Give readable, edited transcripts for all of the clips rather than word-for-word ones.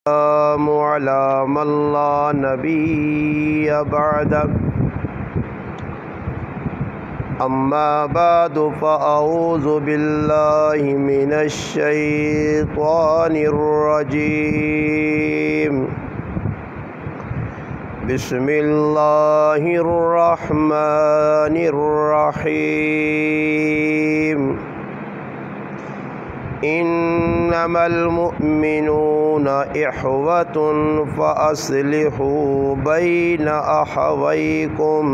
السلام على من لا نبي بعد أما بعد فأعوذ بالله من الشيطان الرجيم بسم الله الرحمن الرحيم إنما المؤمنون إخوة فأصلحوا بين أخويكم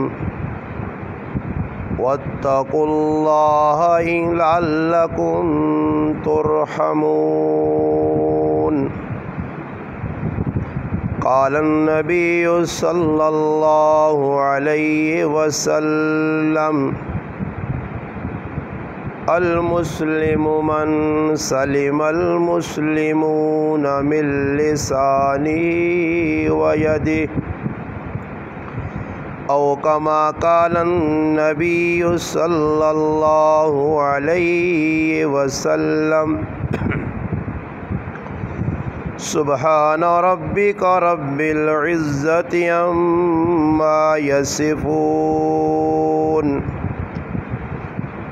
واتقوا الله لعلكم ترحمون قال النبي صلى الله عليه وسلم المسلم من سلم المسلمون من لسانه ويده أو كما قال النبي صلى الله عليه وسلم سبحان ربك رب العزة عما يصفون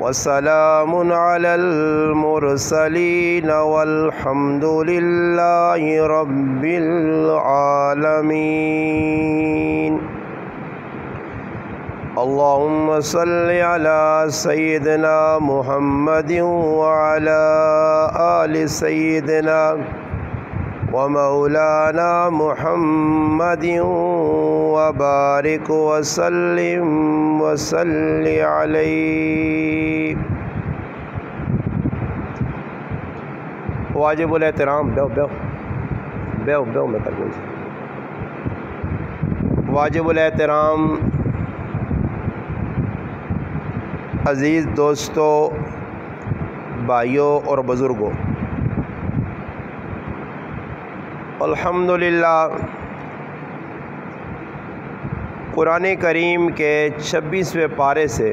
وسلام على المرسلين والحمد لله رب العالمين اللهم صل على سيدنا محمد وعلى آل سيدنا ومولانا محمد وبارك وسلم وصل عليه واجب الاحترام واجب الاحترام عزیز دوستوں، بھائیوں اور بزرگوں، الحمدللہ قرآن کریم کے 26ویں پارے سے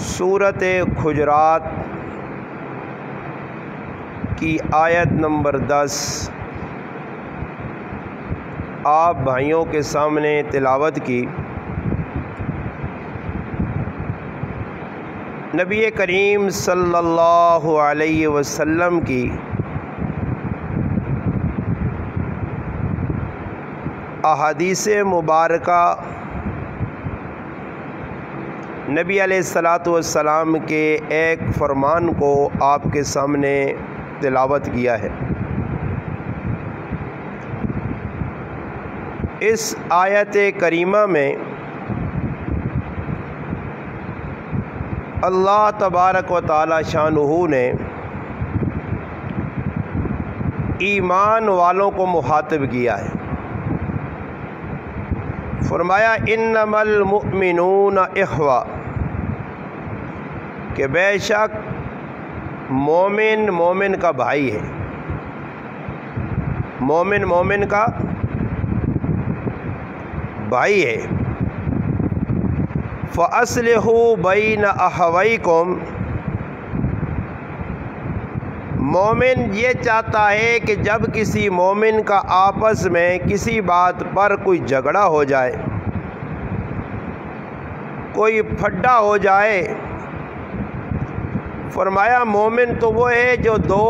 سورۃ حجرات کی آیت نمبر 10 آپ بھائیوں کے سامنے تلاوت کی۔ نبی کریم صلی اللہ علیہ وسلم کی احادیث مبارکہ، نبی علیہ السلام کے ایک فرمان کو آپ کے سامنے تلاوت کیا ہے۔ اس آیت کریمہ میں اللہ تبارک و تعالی شانہ نے ایمان والوں کو مخاطب کیا ہے۔ فرمایا انما المؤمنون اخوہ، کہ بے شک مومن کا بھائی ہے، مومن کا بھائی ہے۔ فَأَصْلِحُوا بَيْنَ أَخَوَيْكُمْ، مومن یہ چاہتا ہے کہ جب کسی مومن کا آپس میں کسی بات پر کوئی جھگڑا ہو جائے، کوئی پھڈا ہو جائے، فرمایا مومن تو وہ ہے جو دو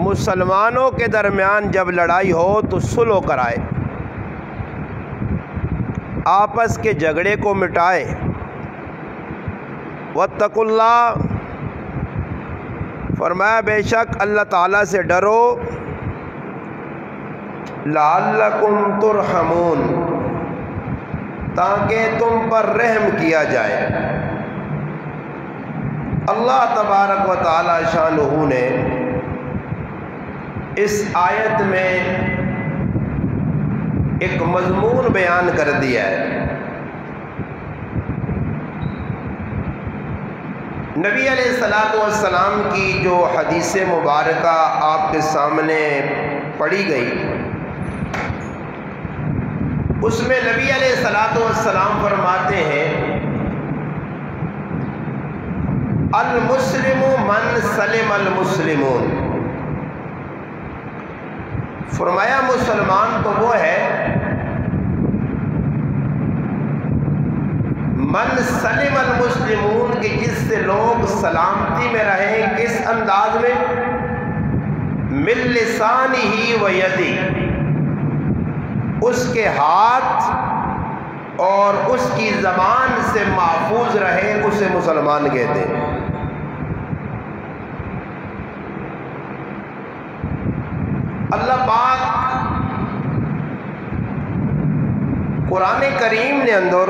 مسلمانوں کے درمیان جب لڑائی ہو تو صلح کرائے، آپس کے جھگڑے کو مٹائے۔ واتقوا اللہ، فرمایا بے شک اللہ تعالیٰ سے ڈرو، لعلکم ترحمون، تاکہ تم پر رحم کیا جائے۔ اللہ تبارک و تعالی شانہ نے اس آیت میں ایک مضمون بیان کر دیا ہے۔ نبی علیہ السلام کی جو حدیث مبارکہ آپ کے سامنے پڑھی گئی، اس میں نبی علیہ السلام فرماتے ہیں المسلم من سلم المسلمون، فرمایا مسلمان تو وہ ہے من سلم المسلمون کہ جس سے لوگ سلامتی میں رہیں. کس انداز میں؟ من لسانہ و یدہ، اس کے ہاتھ اور اس کی زبان سے محفوظ رہے، اسے مسلمان کہتے ہیں. اللہ پاک قرآن کریم نے اندر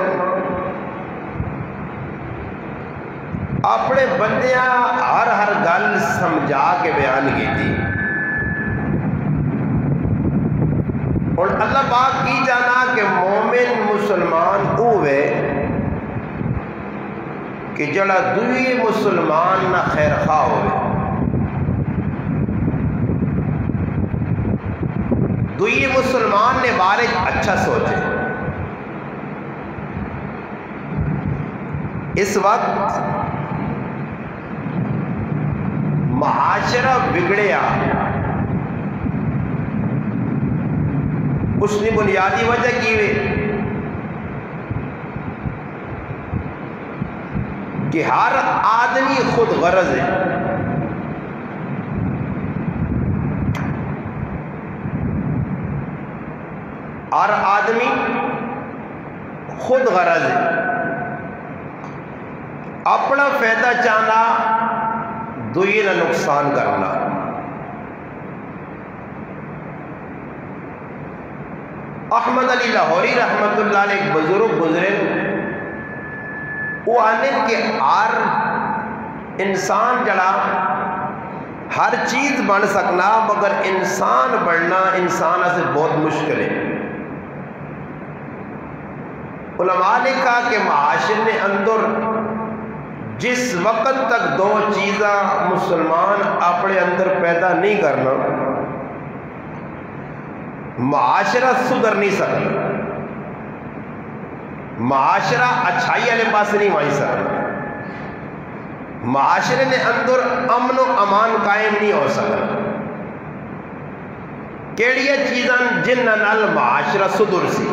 اپنے بندیاں ہر گل سمجھا کے بیان کی تھی. اور اللہ پاک کی جانا کہ مومن مسلمان ہوئے کہ جڑا دوئی مسلمان نہ خیر خواہ ہوئے. دوئی مسلمان نے بارے اچھا سوچے. اس وقت معاشرہ بگڑیا، اس نے بنیادی وجہ کی کہ ہر آدمی خود غرض ہے. ہر آدمی خود غرض ہے، اپنا فائدہ چاہنا، دوئی نہ نقصان کرنا. احمد علی لاہوری رحمت اللہ علیہ ایک بزرگ گزرے، وہ آنے کہ ہر انسان جڑا ہر چیز بن سکنا مگر انسان بننا انسان سے بہت مشکل ہے. علماء نے کہا کہ معاشرے اندر جس وقت تک دو چیزاں مسلمان اپنے اندر پیدا نہیں کرنا، معاشرہ سدھر نہیں سکتا، معاشرہ اچھائی والے پاس نہیں وائیں سکتا، معاشرے نے اندر امن و امان قائم نہیں ہو سکتا. کیڑیاں چیزاں جن نال معاشرہ سدھر سی،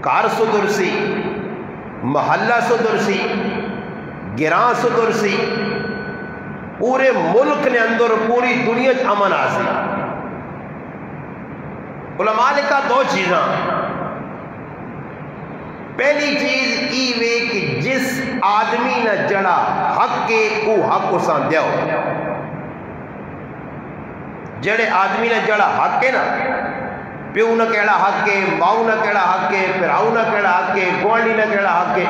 گھر سدھر سی، محلہ سدھر سی، گراں سدھر سی، پورے ملک نے اندر پوری دنیا امن آسی. علماء نے کہا دو چیزاں. پہلی چیز ایوے کہ جس آدمی نہ جڑا حق کے او حق اساں دیو. جڑے آدمی نہ جڑا حق ہے نا، پیو نہ کیڑا حق ہے، ماؤ نہ کیڑا حق ہے، پھراؤ نہ کیڑا حق ہے، گوانڈی نہ کیڑا حق ہے،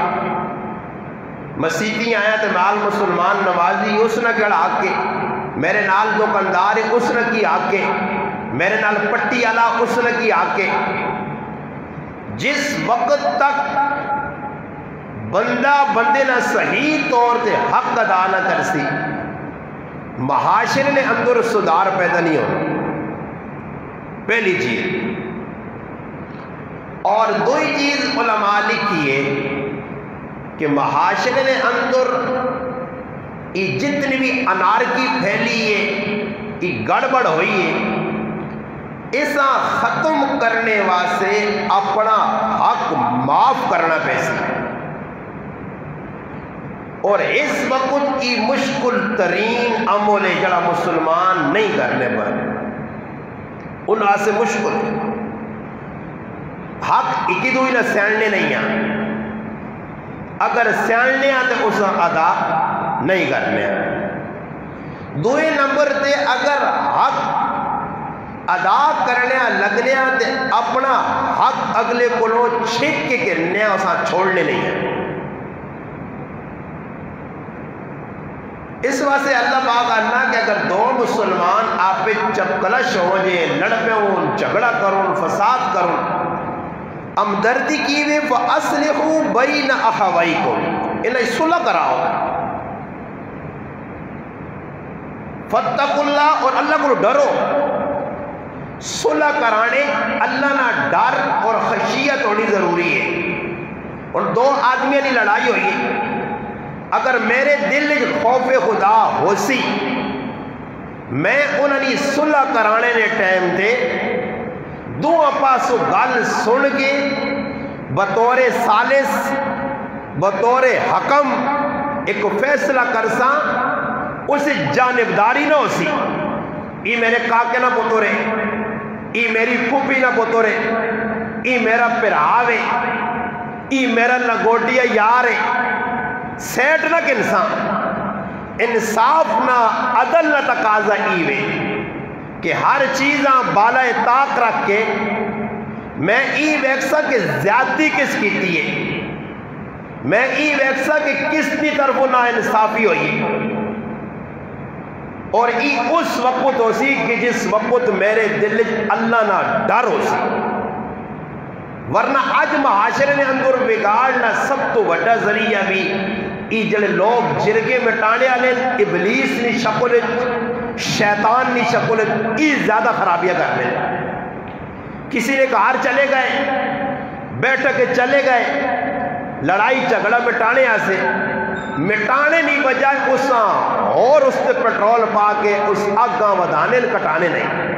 مسیتی آیا تو نال مسلمان نمازی اس نہ کیڑا حق ہے، میرے نال دکاندار اس نہ کی حق ہے، میرے نال پٹی والا اس نہ کی حق ہے. جس وقت تک بندہ بندے نہ صحیح طور سے حق ادا نہ کرسی، معاشرے نے اندر سدھار پیدا نہیں ہو. پہلی چیز. اور دوئی چیز علماء لکھی ہے کہ معاشرے نے اندر یہ جتنی بھی انارکی پھیلی ہے، یہ گڑبڑ ہوئی ہے، اسا ختم کرنے واسطے اپنا حق معاف کرنا پیسی. اور اس وقت کی مشکل ترین عمل ہے جڑا مسلمان نہیں کرنے پر انہاں سے مشکل ہے. حق ایک دوئی نہ سیڑنے نہیں ہیں، اگر سیڑنے ہیں تو اسا ادا نہیں کرنے ہیں. دوئے نمبر تے اگر حق ادا کرنے لگنے تے اپنا حق اگلے کولوں چھک کے کرنے اساں چھوڑنے نہیں ہیں. اس واسطے اللہ پاک کہنا کہ اگر دو مسلمان آپ پہ چپکلش ہو جائے، لڑ پہ ہوں، جھگڑا کروں، فساد کروں، ہمدردی کی وے فاصلحوا بین اخویکم، انہیں صلح کراؤ. فاتقوا اللہ، اور اللہ کو ڈرو. صلح کرانے اللہ نہ ڈر اور خشیت ہونی ضروری ہے. اور دو آدمیوں کی لڑائی ہوئی ہے، اگر میرے دل میں خوف خدا ہو سی میں انہوں صلح کرانے نے ٹائم تے دونوں پاسوں گل سن کے بطور ثالث بطور حکم ایک فیصلہ کرساں، اسے جانبداری نہ ہو سی، ای میرے کاکے نہ پتورے، ای میری پھوپھی نہ پتورے، ای میرا پراوے، ای میرا لگوٹیا یار ہے، سیٹ نہ کنساں، انصاف نہ عدل نہ تقاضا ایوے کہ ہر چیزاں بالائے طاق رکھ کے میں ای ویکسا کہ زیادتی کس کیتی ہے، میں ای ویکسا کہ کس کی طرف نا انصافی ہوئی، اور ای اس وقت ہو سی کہ جس وقت میرے دل اللہ نہ ڈر ہو سی، ورنہ اج معاشرے نے اندر بگاڑنا سب تو وڈا ذریعہ بھی ای جڑے لوگ جرگے مٹانے والے ابلیس نی شکل شیطان نی شکل ای زیادہ خرابیاں کر لیں۔ کسی نے گھر چلے گئے، بیٹھ کے چلے گئے، لڑائی جھگڑا مٹانے آسے، مٹانے نہیں بجائے اساں اور اس تے پیٹرول پا کے اس آگاں ودانے کٹانے نہیں،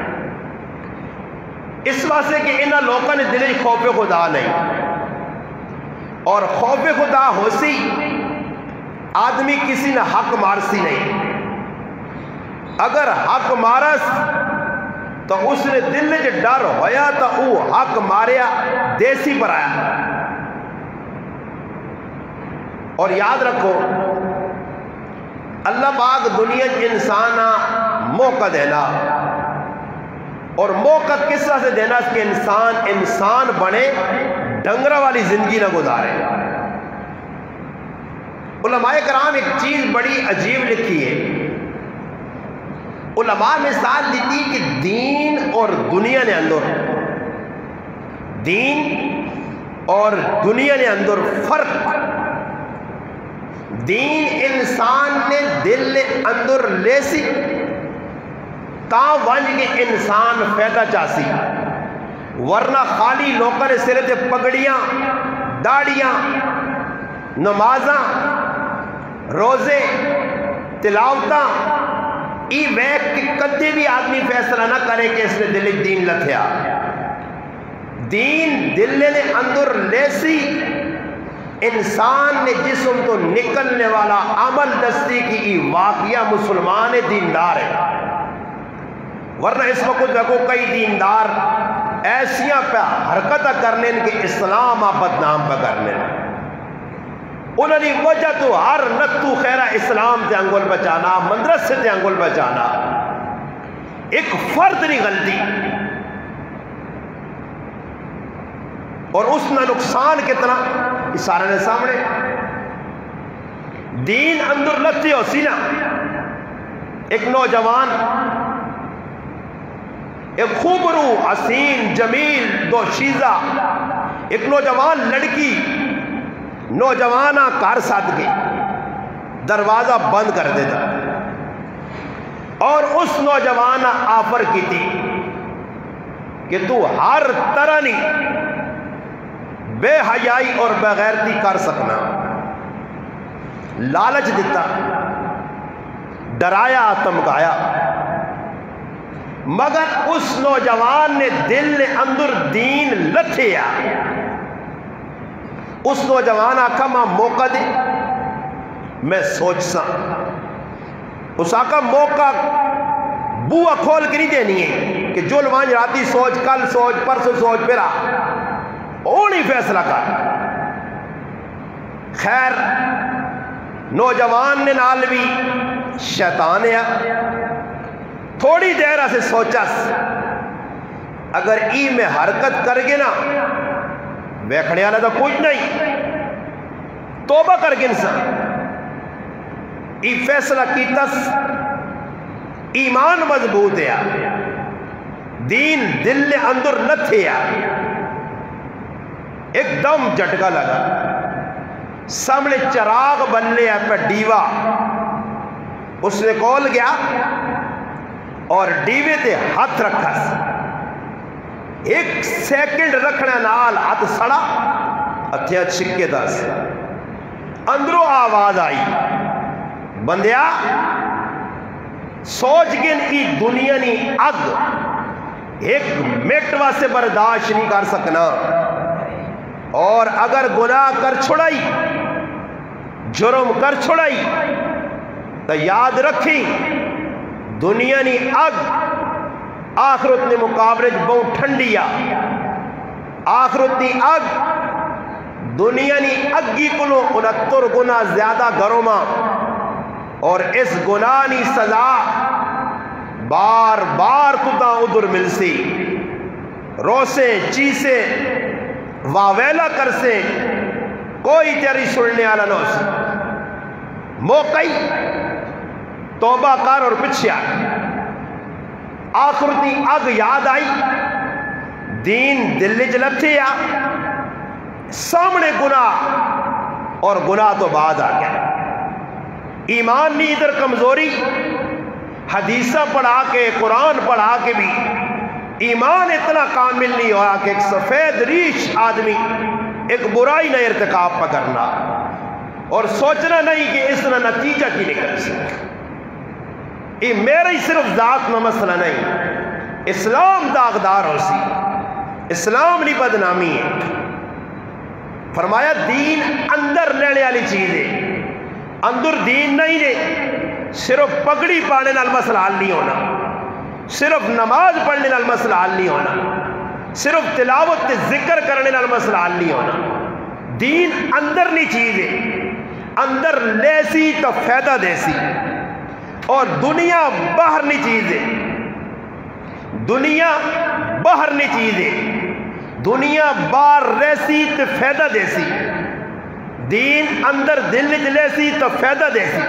اس واسطے کہ انہاں لوگوں نے دل خوف خدا نہیں، اور خوف خدا ہو سی آدمی کسی نے حق مارسی نہیں، اگر حق مارس تو اس نے دل جو ڈر ہویا تو وہ حق ماریا دیسی پر آیا۔ اور یاد رکھو اللہ پاک دنیا انسان موقع دینا، اور موقع کس طرح سے دینا کہ انسان بنے، ڈنگرہ والی زندگی نہ گزارے۔ علماء کرام ایک چیز بڑی عجیب لکھی ہے، علماء مثال دیتی کہ دین اور دنیا نے اندر، دین اور دنیا نے اندر فرق، دین انسان نے دل اندر لے سی تا ونج کے انسان فیدہ چاسی، ورنہ خالی لوگوں نے سرے تے پگڑیاں داڑیاں نمازاں روزے تلاوتاں ای ویک کہ کدے بھی آدمی فیصلہ نہ کرے کہ اس نے دل دین لتھیا، دین دل نے اندر لیسی، انسان نے جسم تو نکلنے والا عمل دستی کی ای واقعہ مسلمان دیندار ہے، ورنہ اس وقت دیکھو کئی دیندار ایسیاں پہ حرکتہ کرنے کہ اسلام بدنام پہ کرنے، انہوں نے وجہ تو ہر نتو خیرہ اسلام تے انگل بچانا، مدرسے تے انگل بچانا، ایک فرد نہیں غلطی، اور اس نے نقصان کتنا اشارہ نے سامنے، دین اندر لگتی ہو سی نا، ایک نوجوان ایک خوبرو حسین جمیل دو شیزہ ایک نوجوان لڑکی نوجوانہ کار ساتھ گئی، دروازہ بند کر دیتا، اور اس نوجوانہ آفر کی تھی کہ تو ہر طرح نہیں بے حیائی اور بغیرتی کر سکنا، لالچ دیتا، ڈرایا تمکایا، مگر اس نوجوان نے دل نے اندر دین لتھیا، اس نوجوان آکھا ماں موقع دے میں سوچ سا، اس آکھا موقع بوہ کھول کے نہیں دینی ہے کہ جو لوان راتی سوچ کل سوچ پرسو سوچ پھرا وہ نہیں فیصلہ کر، خیر نوجوان نے نال بھی شیطان ہے، تھوڑی دیر سے سوچا اگر ای میں حرکت کر گے نا ویکھنے والا تو کچھ نہیں، توبہ کر گے انسان، ای فیصلہ کیتا، ایمان مضبوط ہے، دین دل نے اندر نہ تھیا، ایک دم جھٹکا لگا، سامنے چراغ بننے پہ ڈیوا، اس نے کول گیا اور ڈیوے تے ہاتھ رکھا، ایک سیکنڈ رکھنے نال ہاتھ سڑا، ہتھیاں چھکے دس، اندروں آواز آئی، بندیا سوچ گن ای دنیا نی اگ ایک منٹ واسطے برداشت نہیں کر سکنا، اور اگر گناہ کر چھڑائی، جرم کر چھڑائی تو یاد رکھی دنیا نی اگ آخرت نے مقابلے بہت ٹھنڈیا، آخرت نی اگ دنیا نی اگی کلو 69 گنا زیادہ گرما، اور اس گناہ نی سزا بار بار تدا ادھر مل سی، روسے چیسے واویلا کر سے کوئی تیری سننے والا نہ سی، موقعی توبہ کر اور پچھے آ، آخرتی اگ یاد آئی، دین دل جلتے آ، سامنے گناہ اور گناہ تو بعد آ گیا، ایمان نہیں ادھر کمزوری، حدیثہ پڑھا کے قرآن پڑھا کے بھی ایمان اتنا کامل نہیں ہوا کہ ایک سفید ریش آدمی ایک برائی نہ ارتکاب پکڑنا اور سوچنا نہیں کہ اس نے نتیجہ کی نکل سکے۔ یہ میرا ہی صرف ذات میں مسئلہ نہیں، اسلام داغدار ہو سی، اسلام نہیں بدنامی ہے۔ فرمایا دین اندر لینے والی چیز ہے، اندر دین نہیں ہے، صرف پگڑی پانے نال مسئلہ حل نہیں ہونا، صرف نماز پڑھنے نال مسئلہ حل نہیں ہونا، صرف تلاوت تے ذکر کرنے نال مسئلہ حل نہیں ہونا، دین اندر نہیں چیز ہے، اندر لیسی تو فائدہ دیسی، اور دنیا باہر نہیں چیز ہے، دنیا باہر نہیں چیز ہے، دنیا باہر ریسی تو فائدہ دیسی، دین اندر دل جلیسی تو فائدہ دیسی۔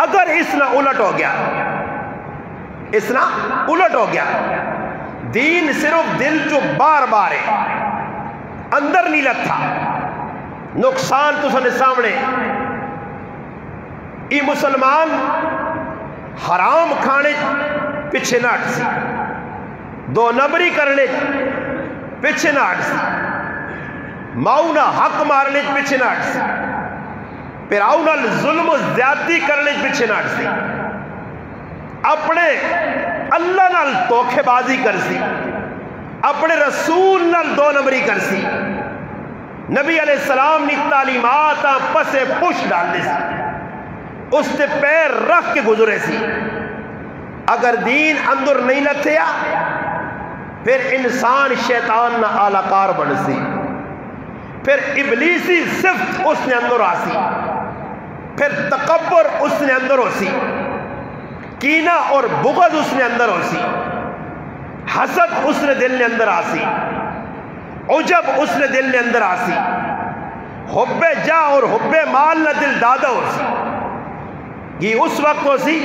اگر اس نہ الٹ ہو گیا، اس نہ الٹ ہو گیا، دین صرف دل جو بار بار ہے اندر نہیں لگتا، نقصان تو سنے سامنے، ای مسلمان حرام کھانے پیچھے نہ ہٹ سی، 2 نمبری کرنے پیچھے نہ ہٹ سی، ماؤں نہ حق مارنے پیچھے نہ ہٹ سی، پھراؤں نہ ظلم و زیادتی کرنے پیچھے نہ ہٹ سی، اپنے اللہ نال توکھے بازی کر سی، اپنے رسول نال 2 نمبری کر سی، نبی علیہ السلام نے تعلیمات پسے پوش ڈال دے سی، اس تے پیر رکھ کے گزرے سی۔ اگر دین اندر نہیں لتھیا پھر انسان شیطان نہ آلہ کار بن سی، پھر ابلیسی صفت اس نے اندر آسی، پھر تکبر اس نے اندر ہو سی، کینہ اور بغض اس نے اندر ہو سی، حسد اس نے دل نے اندر آسی، عجب اس نے دل نے اندر آسی، حب جا اور حب مال نہ دل دادا ہو سی۔ یہ اس وقت ہو سی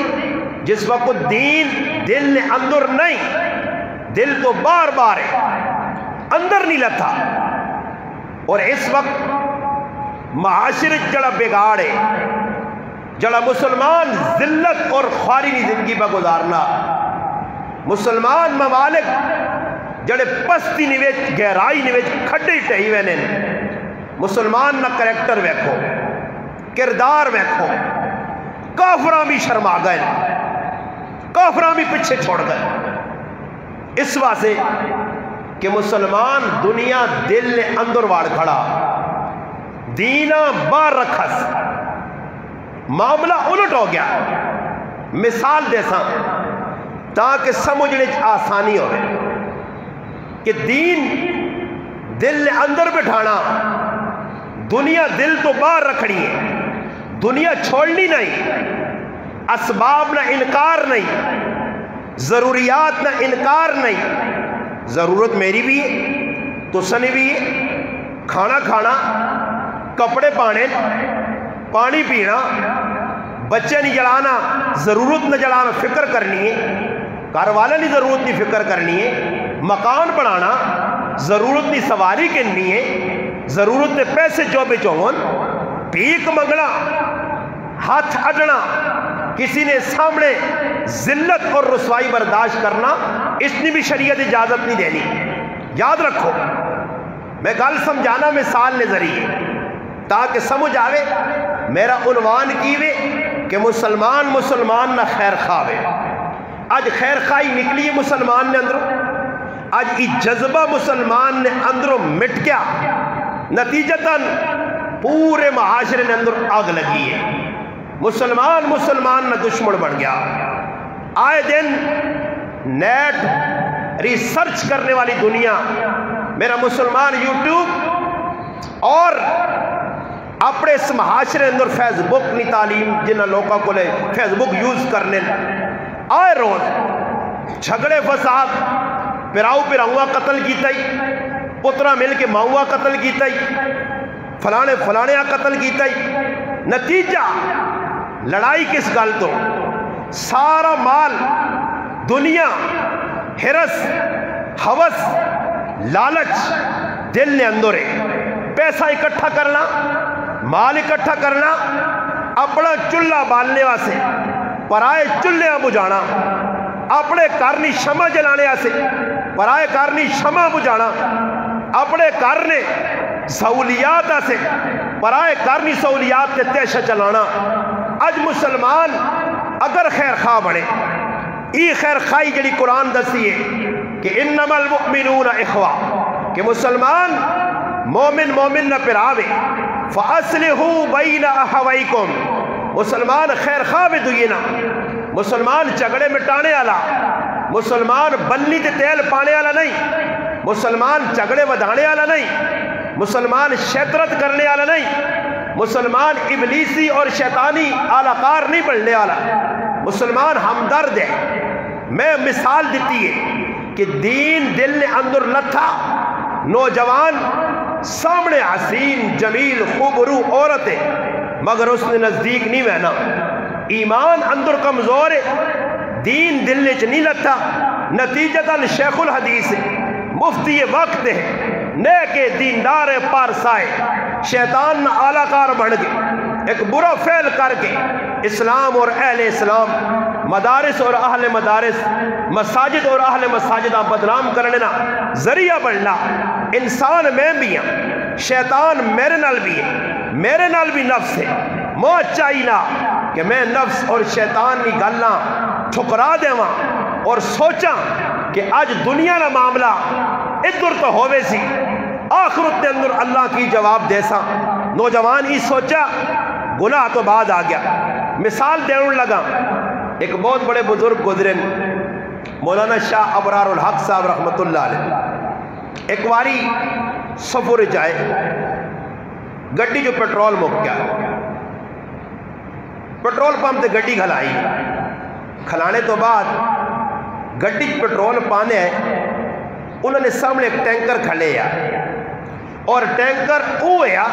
جس وقت دین دل نے اندر نہیں، دل تو بار بار ہے اندر نہیں لتا، اور اس وقت معاشرت جڑا بگاڑ ہے، جڑا مسلمان ذلت اور خواری نہیں زندگی پہ گزارنا، مسلمان ممالک جڑے پستی نویچ گہرائی نویچ کھڈی ٹہی وینے، مسلمان نہ کریکٹر ویکھو، کردار ویکھو، کافراں بھی شرما گئے، کافراں بھی پیچھے چھوڑ گئے، اس واسطے کہ مسلمان دنیا دل نے اندر واڑ کھڑا، دینا باہر رکھس، معاملہ الٹ ہو گیا۔ مثال دے ساں تاکہ سمجھنے آسانی ہو کہ دین دل نے اندر بٹھانا، دنیا دل تو باہر رکھنی ہے، دنیا چھوڑنی نہیں، اسباب نہ انکار نہیں، ضروریات نہ انکار نہیں، ضرورت میری بھی ہے تو سنی بھی ہے، کھانا کھانا، کپڑے پانے، پانی پینا، بچے نہیں جلانا، ضرورت نہ جلانا فکر کرنی ہے، گھر والے نہیں ضرورت نہیں فکر کرنی ہے، مکان بنانا، ضرورت نہیں سواری کرنی ہے، ضرورت نے پیسے جو بے چون، بھیک منگنا، ہاتھ اڈنا، کسی نے سامنے ذلت اور رسوائی برداشت کرنا، اس نے بھی شریعت اجازت نہیں دینی۔ یاد رکھو، میں گل سمجھانا مثال نے ذریعے تاکہ سمجھ آوے، میرا عنوان کیوے کہ مسلمان نہ خیر خواہ اج خیر خواہی نکلی ہے مسلمان نے اندروں اج ای جذبہ مسلمان نے اندروں مٹ گیا نتیجتاً پورے معاشرے نے اندر آگ لگی ہے مسلمان نہ دشمن بن گیا آئے دن نیٹ ریسرچ کرنے والی دنیا میرا مسلمان یوٹیوب اور اپنے اس معاشرے اندر فیس بک نی تعلیم جنہ لوگوں کو لے فیس بک یوز کرنے آئے روز جھگڑے فساد پراؤ پراؤں قتل کیتا ہی پترہ مل کے ماؤں قتل کیتا ہی فلانے قتل کیتا ہی نتیجہ لڑائی کس گل تو سارا مال دنیا ہرس ہوس لالچ دل نے اندر ہے پیسہ اکٹھا کرنا مال اکٹھا کرنا اپنا چولہا بالنے واسے پرائے چولہا بجھانا اپنے کارنی شمع جلانے واسے پرائے کارنی شمع بجھانا اپنے کارنے سہولیات سے پرائے کارنی سہولیات تے تیشہ چلانا اج مسلمان اگر خیر خواہ بنے ای خیر خواہی جڑی قرآن دسی ہے کہ انما المؤمنون اخوہ کہ مسلمان مومن نہ پراوے فَأَصْلِحُوا بَيْنَ أَخَوَيْكُمْ مسلمان خیر خواہ بھی دوئے نا مسلمان جھگڑے مٹانے والا مسلمان بلی تے تیل پانے والا نہیں مسلمان جھگڑے ودھانے والا نہیں مسلمان شیطرت کرنے والا نہیں مسلمان ابلیسی اور شیطانی آلاکار نہیں بڑھنے والا مسلمان ہمدرد ہے میں مثال دیتی ہے کہ دین دل نے اندر لتھا نوجوان سامنے حسین جمیل خوبرو عورت ہے مگر اس نے نزدیک نہیں بہنا ایمان اندر کمزور ہے دین دل نے نہیں لتھا نتیجتاً شیخ الحدیث مفتی وقت ہے نیکے دیندار پارسائے شیطان نہ آلاکار بڑھ گئے ایک برا فعل کر کے اسلام اور اہل اسلام مدارس اور اہل مدارس مساجد اور اہل مساجدہ بدنام کرنے نا ذریعہ بڑھنا انسان میں بھی ہیں شیطان میرے نال بھی ہے میرے نال بھی نفس ہے مو چاہینا کہ میں نفس اور شیطان کی گلنا ٹھکرا دیواں اور سوچاں کہ آج دنیا نہ معاملہ ادھر تو ہوئے سی آخرت کے اندر اللہ کی جواب دے سا نوجوان ہی سوچا گناہ تو بعد آ گیا مثال دینے لگا ایک بہت بڑے بزرگ گزرن مولانا شاہ ابرار الحق صاحب رحمت اللہ علیہ ایک واری سفر جائے گڈی جو پیٹرول مک گیا پیٹرول پمپ تے گڈی کھلائی کھلانے تو بعد گڈی پیٹرول پانے ہے انہوں نے سامنے ایک ٹینکر کھلے یا اور ٹینکر اویا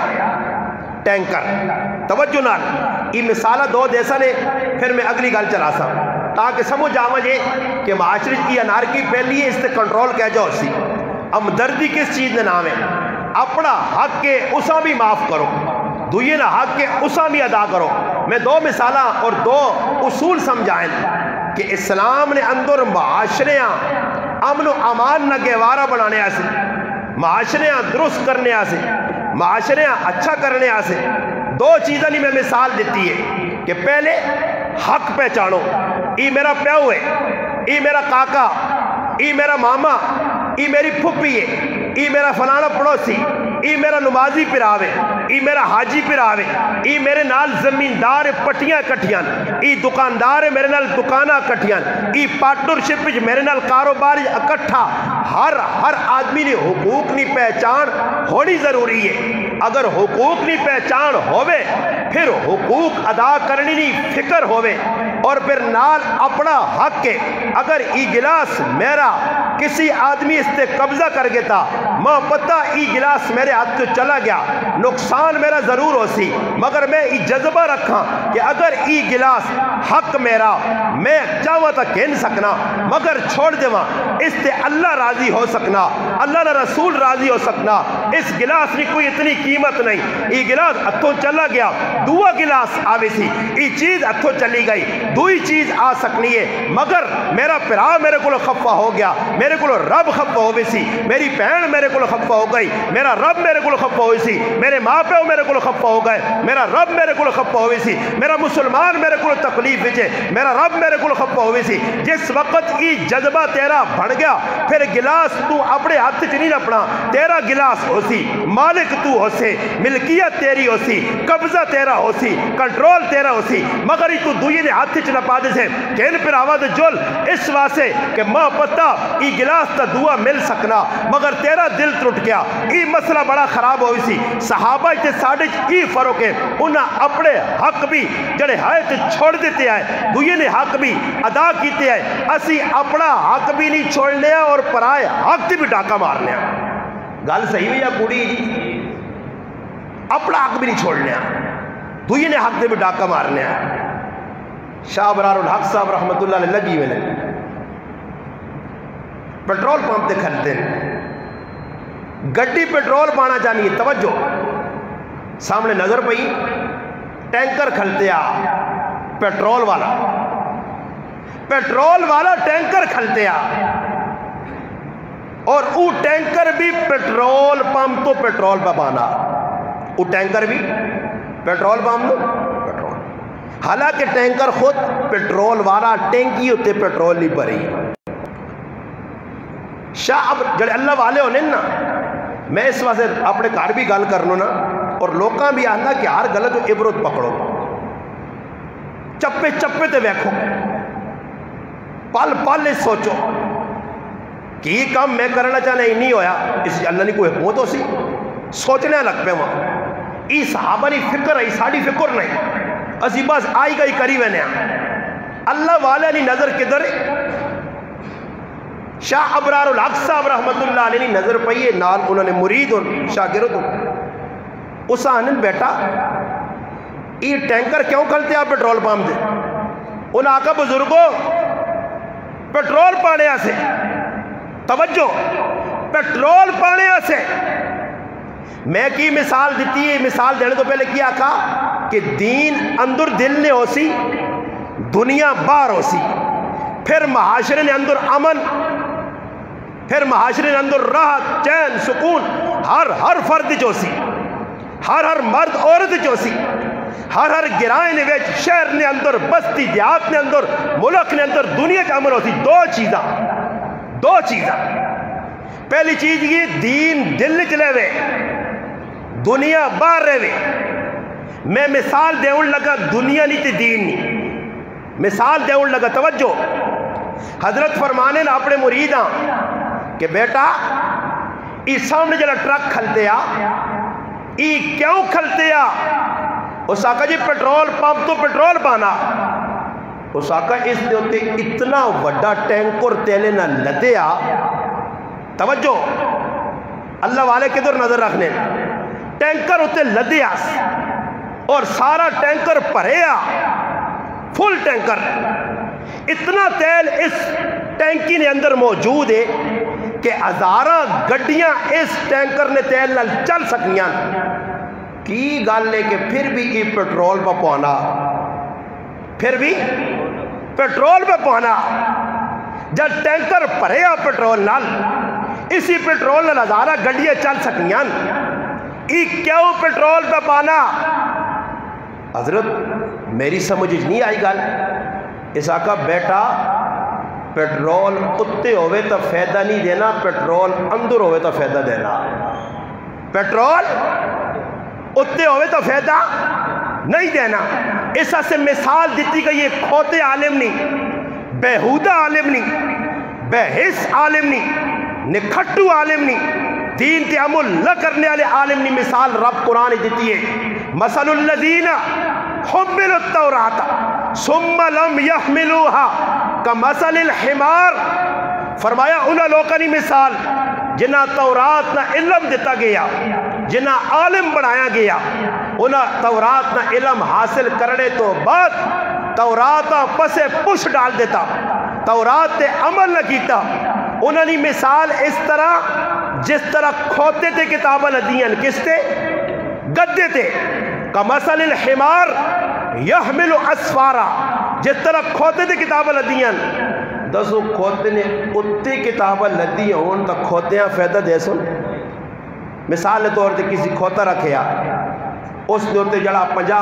ٹینکر توجہ نال یہ مثالہ دو دیسا نے پھر میں اگلی گل چلا سا تاکہ سمجھ آمجھے کہ معاشرے کی انارکی پھیلی ہے اس سے کنٹرول کیا جاؤ سی ہمدردی کس چیز نے نام ہے اپنا حق کے اسا بھی معاف کرو دوئے نہ حق کے اسا بھی ادا کرو میں دو مثالہ اور دو اصول سمجھائیں کہ اسلام نے اندر معاشرے امن و امان نہ گہوارہ بنانے آسے معاشرے درست کرنے آسے معاشرے اچھا کرنے آسے دو چیزیں نہیں میں مثال دیتی ہے کہ پہلے حق پہچانو ای میرا پیو ہے ای میرا کاکا ای میرا ماما ای میری پھپھی ہے ای میرا فلانا پڑوسی ای میرا نمازی پراوے ای میرا حاجی پراوے ای میرے نال زمیندار پٹیاں کٹیاں ای دکاندار میرے نال دکانہ کٹیاں ای پارٹنرشپ میرے نال کاروبار اکٹھا ہر آدمی نے حقوق نہیں پہچان ہونی ضروری ہے اگر حقوق نہیں پہچان ہوئے پھر حقوق ادا کرنی نہیں فکر ہوئے اور پھر نال اپنا حق کے اگر ای گلاس میرا کسی آدمی اس سے قبضہ کر گیا تھا ماں پتہ ای گلاس میرے ہاتھ سے چلا گیا نقصان میرا ضرور ہو سی مگر میں ای جذبہ رکھا کہ اگر ای گلاس حق میرا میں چاہوا تک کہن سکنا مگر چھوڑ دیواں اس سے اللہ راضی ہو سکنا اللہ نہ رسول راضی ہو سکنا اس گلاس کی کوئی اتنی قیمت نہیں ای گلاس ہتھوں چلا گیا دوا گلاس آوے سی ای چیز ہتھوں چلی گئی دوئی چیز آ سکنی ہے مگر میرا پرا میرے کو خفا ہو گیا میرے کو رب خفا ہوئے سی میری بہن میرے کو خفا ہو گئی میرا رب میرے کو خفا ہوئی سی میرے ماں پیو میرے کو خفا ہو گئے میرا رب میرے کو خفا ہوئی سی میرا مسلمان میرے کو تکلیف وچے، میرا رب میرے کو خفا ہوئے سی، جس وقت ای جذبہ تیرا بڑھ گیا پھر گلاس تو اپنے ہاتھ چ نہیں رپنا، تیرا گلاس ہو سی، مالک تو ہو سے، ملکیت تیری ہو سی، قبضہ تیرا ہو سی، کنٹرول تیرا ہو سی، مگر ای تو دوئی نے ہاتھ چ نہ پا دے سے کہن پھر آواز جول اس واسے کہ ماں پتہ ای گلاس تا دعا مل سکنا مگر تیرا دل ٹوٹ گیا، ای مسئلہ بڑا خراب ہوئی سی۔ صحابہ تے ساڑھے ای فرق ہے، انہاں اپنے حق بھی جڑے ہائے تے چھوڑ دیتے ہیں، دوئے نے حق بھی ادا کیتے ہیں، اسی اپنا حق بھی نہیں چھوڑنے ہیں اور پرائے حق تے بھی ڈاکہ مارنے ہیں۔ گل صحیح ہے یا کوڑی جی؟ اپنا حق بھی نہیں چھوڑنے ہیں، دوئے نے حق تے بھی ڈاکہ مارنے ہیں۔ شاہ ابرار الحق صاحب رحمت اللہ علیہ لگی میں نے پیٹرول پمپ تے کھلتے ہیں، گڈی پیٹرول پانا چاہیے، توجہ سامنے نظر پئی ٹینکر کھلتے آ پیٹرول والا ٹینکر کھلتے آ اور او ٹینکر بھی پیٹرول پمپ تو پیٹرول پہ پانا، او ٹینکر بھی پیٹرول پمپ تو پیٹرول، حالانکہ ٹینکر خود پیٹرول والا ٹینکی ہوتے پیٹرول نہیں بھری۔ شاہ اب جڑے اللہ والے ہونے نا، میں اس واسے اپنے گھر بھی گل کرنو نا اور لوکاں بھی آنا کہ ہر غلط عبرت پکڑو، چپے چپے تے ویکھو، پل پل سوچو کہ یہ کام میں کرنا چاہنا ہی نہیں ہویا، اس اللہ نے کوئی حکمت ہو سی سوچنے لگ پہ وہاں۔ ای صحابہ نہیں فکر ہے، ساڑھی فکر نہیں، اسی بس آئی گئی کری وینے اللہ والے نہیں نظر کدھر۔ شاہ ابرار الحق صاحب رحمت اللہ علیہ نظر پئیے نال انہوں نے مرید اور شاگرد اس آنن بیٹا یہ ٹینکر کیوں کھلتے آپ پیٹرول پمپ دے؟ انہوں نے آقا بزرگوں پیٹرول پانے سے، توجہ پیٹرول پانے سے میں کی مثال دیتی ہے، مثال دینے تو پہلے کیا کہا کہ دین اندر دل نے ہو سی، دنیا باہر ہو سی، پھر معاشرے نے اندر امن، پھر معاشرے نے اندر راحت چین سکون، ہر فرد جو سی، ہر مرد عورت جو سی، ہر گرائن ویچ شہر نے اندر بستی دیہات نے اندر ملک نے اندر دنیا کا امن ہو سی۔ دو چیزاں پہلی چیز یہ دین دل چلے وے، دنیا باہر رہے۔ میں مثال دیون لگا دنیا نہیں تے دین نہیں، مثال دیون لگا، توجہ حضرت فرمانے نا اپنے مریداں کہ بیٹا اس سامنے جڑا ٹرک کھلتے آ ای کیوں کھلتے آ؟ اس آقا جی پیٹرول پمپ تو پیٹرول پانا، اس آقا اس دے ہوتے اتنا وڈا ٹینکر تیلے نہ لدے آ، توجہ اللہ والے کدھر نظر رکھنے، ٹینکر ہوتے لدے آس اور سارا ٹینکر پرے آ، فل ٹینکر، اتنا تیل اس ٹینکی نے اندر موجود ہے کہ ہزارہ گڈیاں اس ٹینکر نے تیل نال چل سکنیاں، کی گل لے کہ پھر بھی یہ پیٹرول پہ پوانا، پھر بھی پیٹرول پہ پوانا، جب ٹینکر پرے آ پیٹرول نال، اسی پیٹرول نال ہزارہ گڈیاں چل سکنیاں، یہ کیوں پیٹرول پہ پانا؟ حضرت میری سمجھ نہیں آئی گل، اس آقا بیٹا پیٹرول اتے ہوئے تو فائدہ نہیں دینا، پیٹرول اندر ہوئے تو فائدہ دینا، پیٹرول اتے ہوئے تو فائدہ نہیں دینا۔ اس سے مثال دیتی گئی یہ کھوتے عالم نہیں، بےہودہ عالم نہیں، بے حس عالم نہیں، نکھٹو عالم نہیں، دین تے عمل نہ کرنے والے عالم نہیں۔ مثال رب قرآن دیتی ہے، مثل الذین حملوا التوراۃ ثم لم يحملوها کمثل الحمار، فرمایا انہاں لوگوں کی مثال جنہاں تورات نہ علم دیتا گیا، جنہاں عالم بنایا گیا، انہاں تورات نہ علم حاصل کرنے تو بعد تورات پسے پش ڈال دیتا، تورات تے عمل نہ کیتا، انہاں نے مثال اس طرح جس طرح کھوتے تے کتاباں لدیاں، کس تے؟ گدے تے، کمثل الحمار یحمل اسفارا، جس طرح کھوتے تے کتاباں لدیاں، دسو کھوتے نے اتے کتاباں لدیاں ہون تا کھوتیاں فائدہ دے سن؟ مثال طور تے کسی کھوتا رکھیا، اس نے اتے جڑا 50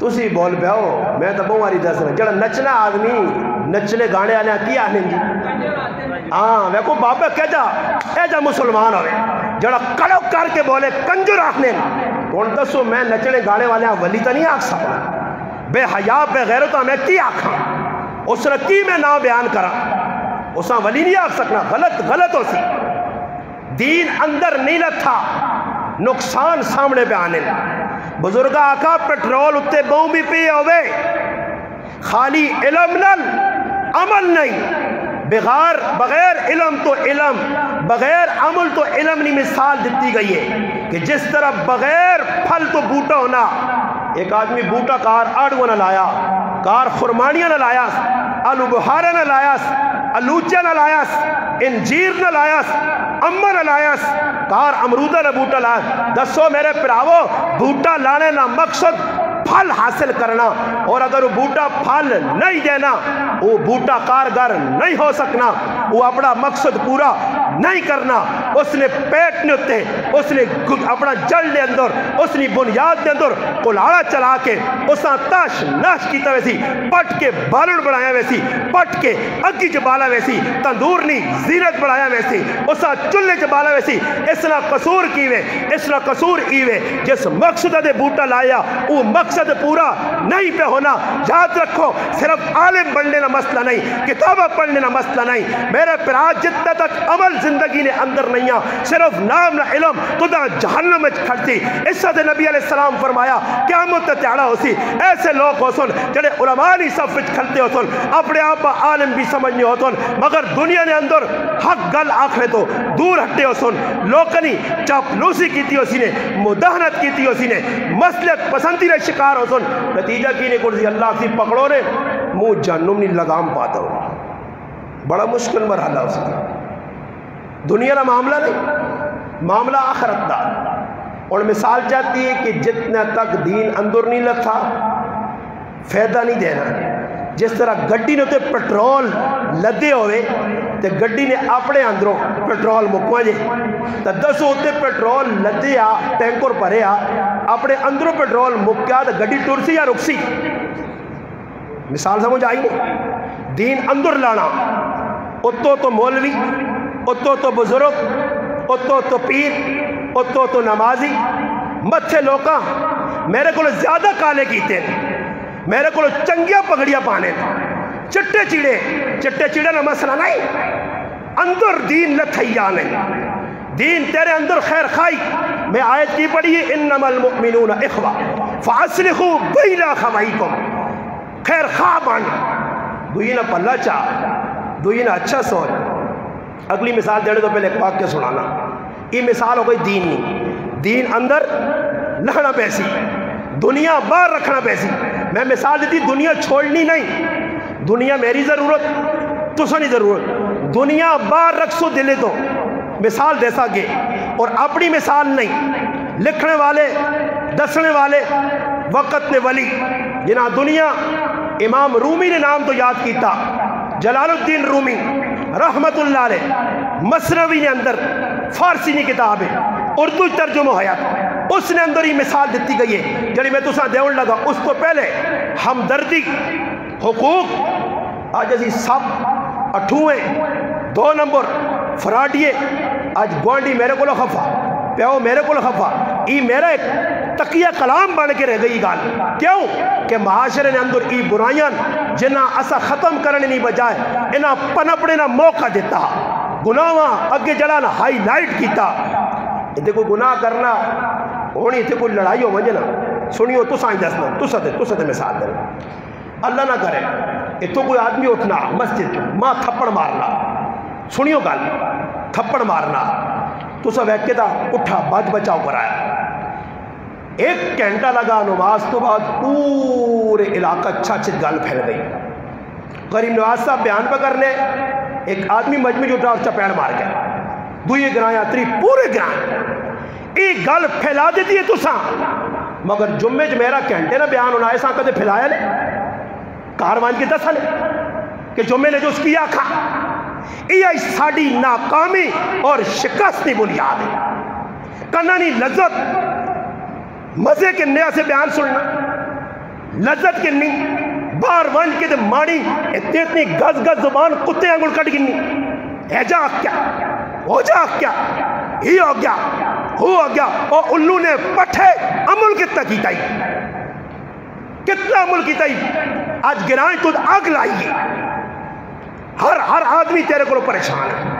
تسی بول پہ ہو میں تو بہواری دس رہا جڑا نچنا آدمی نچلے گانے آنے کی آنے جی ہاں میں کو بابا کہہ جا مسلمان ہوئے جڑا کڑو کر کے بولے کنجر آنے کون دسو میں نچنے گانے والے ولی تو نہیں آکھ سکنا بے حیاء بے غیرت میں کی آکھاں اس نے کی میں نام بیان کرا اس نے ولی نہیں آکھ سکنا غلط ہو سی دین اندر نہیں لتھا نقصان سامنے پہ آنے بزرگا آقا پیٹرول اتے بہوں بھی پی ہوئے خالی علم نل عمل نہیں بغیر علم تو علم بغیر عمل تو علم نہیں مثال دیتی گئی ہے کہ جس طرح بغیر پھل تو بوٹا ہونا ایک آدمی بوٹا کار آڑو نہ لایا کار خرمانیاں نہ لایا آلو بہارے نہ لایا الوچہ نہ لایا انجیر نہ لایا امہ نہ لایا کار امرودہ نہ بوٹا لایا دسو میرے پراوو بوٹا لانے نہ مقصد پھل حاصل کرنا اور اگر وہ بوٹا پھل نہیں دینا وہ بوٹا کارگر نہیں ہو سکنا وہ اپنا مقصد پورا نہیں کرنا اس نے پیٹ نہیں ہوتے اس نے اپنا جل دے اندر اس نے بنیاد دے اندر کلاڑا چلا کے اس نے تاش ناش کیتا ویسی پٹ کے بالن بڑھایا ویسی پٹ کے اگی چبالا ویسی تندور نہیں زینت بڑھایا ویسی اس نے چلے چبالا ویسی اس نے قصور کیوے اس نے قصور ایوے جس مقصد دے بوٹا لایا وہ مقصد پورا نہیں پہ ہونا یاد رکھو صرف عالم بننے نہ مسئلہ نہیں کتابہ پڑھنے نہ مسئلہ نہیں میرے پراج جتنا تک عمل زندگی نے اندر نہیں صرف نام نہ علم تو دا جہنم میں کھڑتی اس سے نبی علیہ السلام فرمایا قیامت تیارا ہو سی ایسے لوگ ہو سن جڑے علماء نہیں سب وچ کھلتے ہو سن اپنے آپ عالم بھی سمجھنے ہو سن مگر دنیا نے اندر حق گل آخرے تو دور ہٹے ہو سن لوکنی چاپلوسی کیتی ہو سی نے مداہنت کیتی ہو سی نے مسلک پسندی نے شکار ہو سن نتیجہ کی نے کرزی اللہ سی پکڑو نے منہ جہنم نہیں لگام پاتا ہو بڑا مشکل مرحلہ ہو سکتا دنیا کا معاملہ نہیں معاملہ آخرت دا اور مثال چاہتی ہے کہ جتنا تک دین اندر نہیں لکھا فائدہ نہیں دینا جس طرح گڈی نے تے پٹرول لدے ہوئے تے گڈی نے اپنے اندروں پٹرول مکوا جے تو دسو تے پٹرول لدے آ ٹینکر پرے آ اپنے اندروں پٹرول مکیا تو گڈی ٹرسی یا رکسی مثال سمجھ آئی نہیں دین اندر لانا اتو تو مولوی اتو تو بزرگ اتو تو پیر اتو تو نمازی متھے لوکاں میرے کو زیادہ کالے کیتے میرے کو چنگیاں پگڑیاں پانے چٹے چیڑے نہ مسئلہ نہیں اندر دین لتھیا نہیں دین تیرے اندر خیر خائی میں آیت کی پڑھی ہے انما المؤمنون اخوہ فاصلحوا بین اخویکم خیر خواہ بان دوئی نہ پلہ چاہ دوئی نہ اچھا سوچ اگلی مثال دیڑے تو پہلے ایک واقعہ سنانا یہ مثال ہو گئی دین نہیں دین اندر لہنا پیسی دنیا باہر رکھنا پیسی میں مثال دیتی دنیا چھوڑنی نہیں دنیا میری ضرورت تو سنی ضرورت دنیا باہر رکھ سو دلے تو مثال دے سکے اور اپنی مثال نہیں لکھنے والے دسنے والے وقت نے ولی جنہاں دنیا امام رومی نے نام تو یاد کیتا جلال الدین رومی رحمت اللہ علیہ مصنوی نے اندر فارسی نے کتاب ہے اردو ترجمہ حیات اس نے اندر ہی مثال دیتی گئی ہے جڑی میں تساں دیون لگا اس تو پہلے ہمدردی حقوق آج ازی سب اٹھویں 2 نمبر فراڈیے آج گوانڈی میرے کو خفا پیو میرے کو خفا ای میرا ایک تقیہ کلام بن کے رہ گئی گال کیوں کہ معاشرے نے اندر ای برائیاں جنہ اسا ختم کرنے نہیں بجائے انہاں پنپڑے نہ موقع دیتا گناہاں اگے جلانا ہائی لائٹ کیتا اتنے کوئی گناہ کرنا ہونی اتنے کوئی لڑائی ہو مجھے نا سنیو تو سائیں دسنا تو تے مثال دینا اللہ نہ کرے اتو کوئی آدمی اٹھنا مسجد ماں تھپڑ مارنا سنیو گل تھپڑ مارنا تو سب ایک دا اٹھا بچ بچاؤ کرایا 1 گھنٹہ لگا نماز تو بعد پورے علاقہ چھچ گل پھیل گئی غریب نواز صاحب بیان پہ کرنے ایک آدمی مجمع اٹھا اور چپیڑ مار گیا دوئی گرائیں تری پورے گرائیں ایک گل پھیلا دیتی ہے تو ساں مگر جمعے جو میرا گھنٹے نہ بیان ہونا ایسا کدے پھیلایا لے کاروان کی دسا لے کہ جمعے نے جو اس کی آکھا یہ ساڑی ناکامی اور شکست نہیں بنیاد ہے کنانی لذت مزے کے نیا سے بیان سننا لذت کنی بار ونج کے دے ماڑی اتنی گز گز زبان کتے انگل کٹ گنی ہے جا کیا ہو جا کیا ہی ہو گیا ہو گیا اور الو نے پٹھے عمل کتنا کیتا ہی کتنا عمل کیتا ہی آج گرائیں تو آگ لائیے ہر آدمی تیرے کو پریشان ہے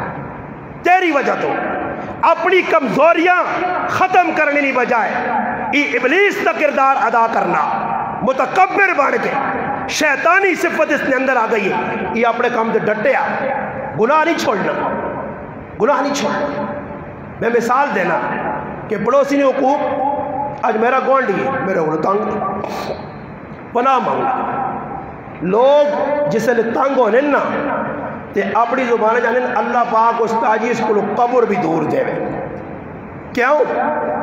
تیری وجہ تو اپنی کمزوریاں ختم کرنے نہیں بجائے یہ ابلیس کا کردار ادا کرنا متکبر بن کے شیطانی صفت اس نے اندر آ گئی ہے یہ اپنے کام سے ڈٹے آ گناہ نہیں چھوڑنا گناہ نہیں چھوڑنا میں مثال دینا کہ پڑوسی نے حقوق آج میرا گوانڈی ہے میرے کو تنگ پناہ مانگا لوگ جسے تنگ ہونے نا تے اپنی زبانیں جانے اللہ پاک استاجی اس کو قبر بھی دور دے کیوں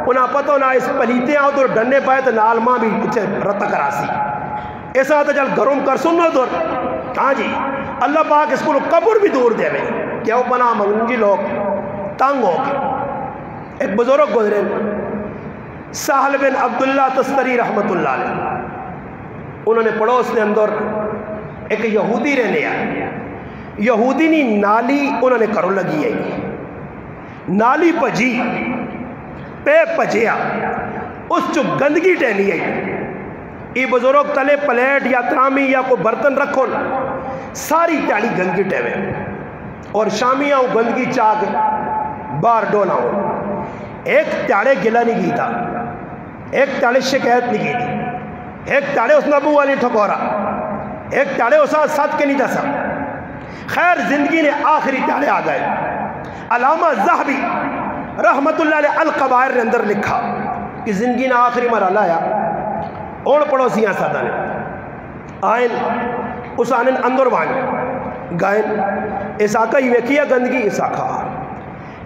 انہاں پتہ نہ اس پلیتے آؤ تو ڈننے پائے تو نال ماں بھی کچھ رت کراسی ایسا تو چل گھروں کر سنو دور کہاں جی اللہ پاک اس کو قبر بھی دور دے کیوں پناہ مانگی لوگ تنگ ہو گئے ایک بزرگ گزرے سہل بن عبداللہ تستری رحمت اللہ علیہ انہوں نے پڑوس نے اندر ایک یہودی رہنے آئے یہودی نی نالی انہوں نے کرو لگی ہے نالی پجی پہ پجیا اس جو گندگی ٹہنی ہے یہ بزرگ تلے پلیٹ یا ترامی یا کوئی برتن رکھو ساری تیاری گندگی ٹہوے اور شامیاں گندگی چاہ کے بار ڈولا ہو ایک تیارے گلا نہیں کی تھا ایک تیارے شکایت نہیں کی تھی ایک تیارے اس نبو والی ٹھکورا ایک تیارے اس ساتھ کے نہیں دسا خیر زندگی نے آخری تیارے آ گئے علامہ زہبی رحمت اللہ علیہ القبائر نے اندر لکھا کہ زندگی نے آخری مرحلہ آیا اور پڑوسیاں سادہ نے آئین اس آنن اندر وانگ گائن اس آقا ہی ویکیا گندگی اس آقا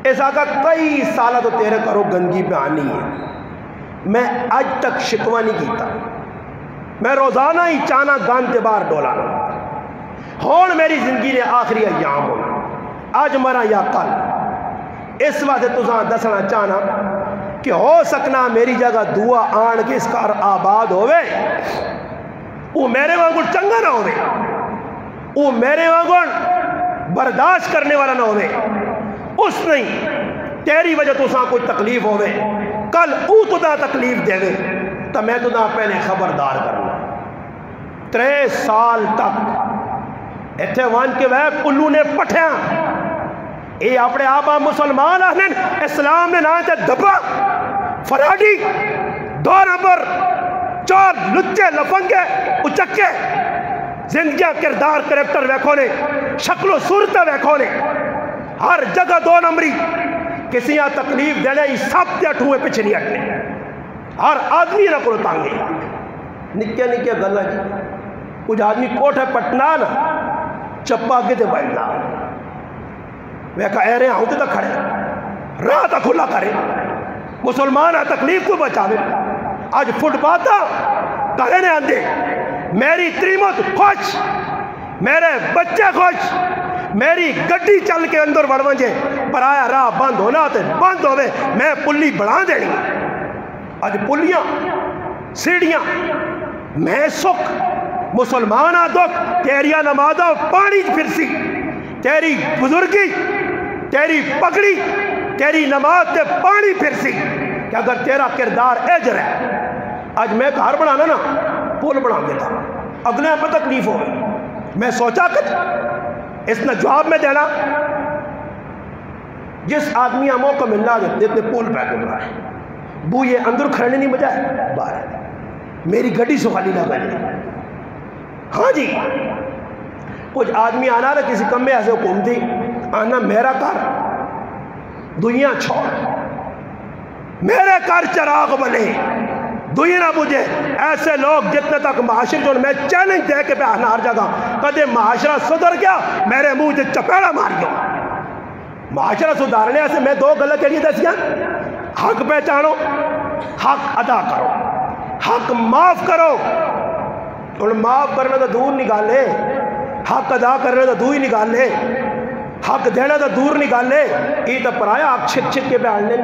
اس آقا کئی سالہ تو تیرے کرو گندگی پہ آنی ہے میں آج تک شکوہ نہیں کیتا میں روزانہ ہی چانا گانتے بار ڈولانا ہون میری زندگی نے آخری ایام ہونا آج مرا یا کل اس وقت تجھاں دسنا چاہنا کہ ہو سکنا میری جگہ دعا آن کے اس کار آباد ہوئے وہ میرے وانگون چنگا نہ ہوئے وہ میرے وانگون برداشت کرنے والا نہ ہوئے اس نہیں تیری وجہ تو ساں کوئی تکلیف ہوئے کل او تو دا تکلیف دے گئے تو میں تو دا پہلے خبردار کرنا 3 سال تک ایتھے وان کے وہ پلو نے پٹھیاں اے اپنے آبا مسلمان آنے اسلام نے نام تے دبا فراڈی 2 نمبر 4 لچے لفنگے اچکے زندگیاں کردار کریکٹر ویکھونے شکل و صورتہ ویکھونے ہر جگہ 2 نمبری کسی یہاں تکلیف دینے ہی سب تے اٹھوئے پچھے نہیں اٹھنے ہر آدمی نہ کرو تانگے نکیا نکیا گلہ جی کچھ آدمی کوٹھ ہے پٹنا نا چپا کے دے بڑھنا میں کہا اے رہے ہوں تے کھڑے راہ تا کھلا کرے مسلمان تکلیف تو بچاوے آج فٹ پاتا کہنے آندے میری تریمت خوش میرے بچے خوش میری گڈی چل کے اندر بڑھوانجے پر آیا راہ بند ہونا تے بند ہوئے میں پلی بڑھا دینی آج پلیاں سیڑیاں میں سکھ مسلمانہ دکھ تیریاں نمازہ پانی پھرسی تیری بزرگی تیری پگڑی تیری نماز تے پانی پھرسی کہ اگر تیرا کردار اجر ہے آج میں گھر بنانا نا پول بنا دیتا اگلے پہ تکلیف ہو میں سوچا کہ اس نے جواب میں دینا جس آدمی آموں کو ملنا دیتے پول پہ کر رہا ہے بو یہ اندر کھڑنے نہیں بجائے باہر میری گھڑی سخالی نہ بنے ہاں جی کچھ آدمی آنا رہا کسی کم میں ایسے حکومتی آنا میرا کار دنیا چھوڑ میرے کار چراغ بنے دنیا نہ بجھے ایسے لوگ جتنے تک معاشر جو میں چیلنج دے کے پہ ہر جگہ کدے معاشرہ صدر گیا میرے منہ سے چپیڑا مار گیا معاشرہ سدھارنے سے میں 2 غلط کے لیے دسیا حق پہچانو حق ادا کرو حق معاف کرو اور معاف کرنا تو دور نکالے حق ادا کرنا تو دور ہی نکالے حق دینا تو دور نکالے یہ تو پرایا حق چھک چھک کے بیان لیں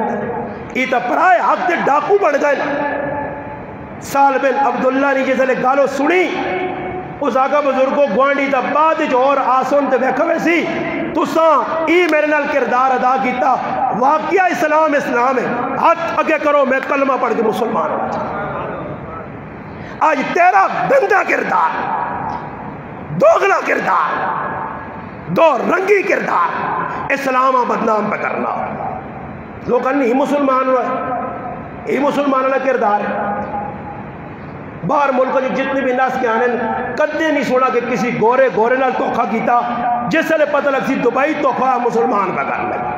یہ تو پرایا حق سے ڈاکو بڑھ گئے سال بن عبداللہ نے جسے گالو سنی اس آقا بزرگ کو گوانڈی دا بعد اور آسون تے بیکھا میں سی تو ساں ای میرے نال کردار ادا کیتا واقعہ اسلام ہے ہاتھ اگے کرو میں کلمہ پڑھ کے مسلمان ہوں آج تیرا گندا کردار دوغلا کردار دو رنگی کردار اسلام بدنام پہ کرنا لوگ کہنے ہی مسلمان ہوا ہے یہ مسلمان والا کردار ہے باہر ملک کے جتنے بھی ناس کے آنے کدے نہیں سونا کہ کسی گورے نال توکھا کیتا جس سے پتہ لگ سی دبئی توکھا مسلمان پہ کر لگا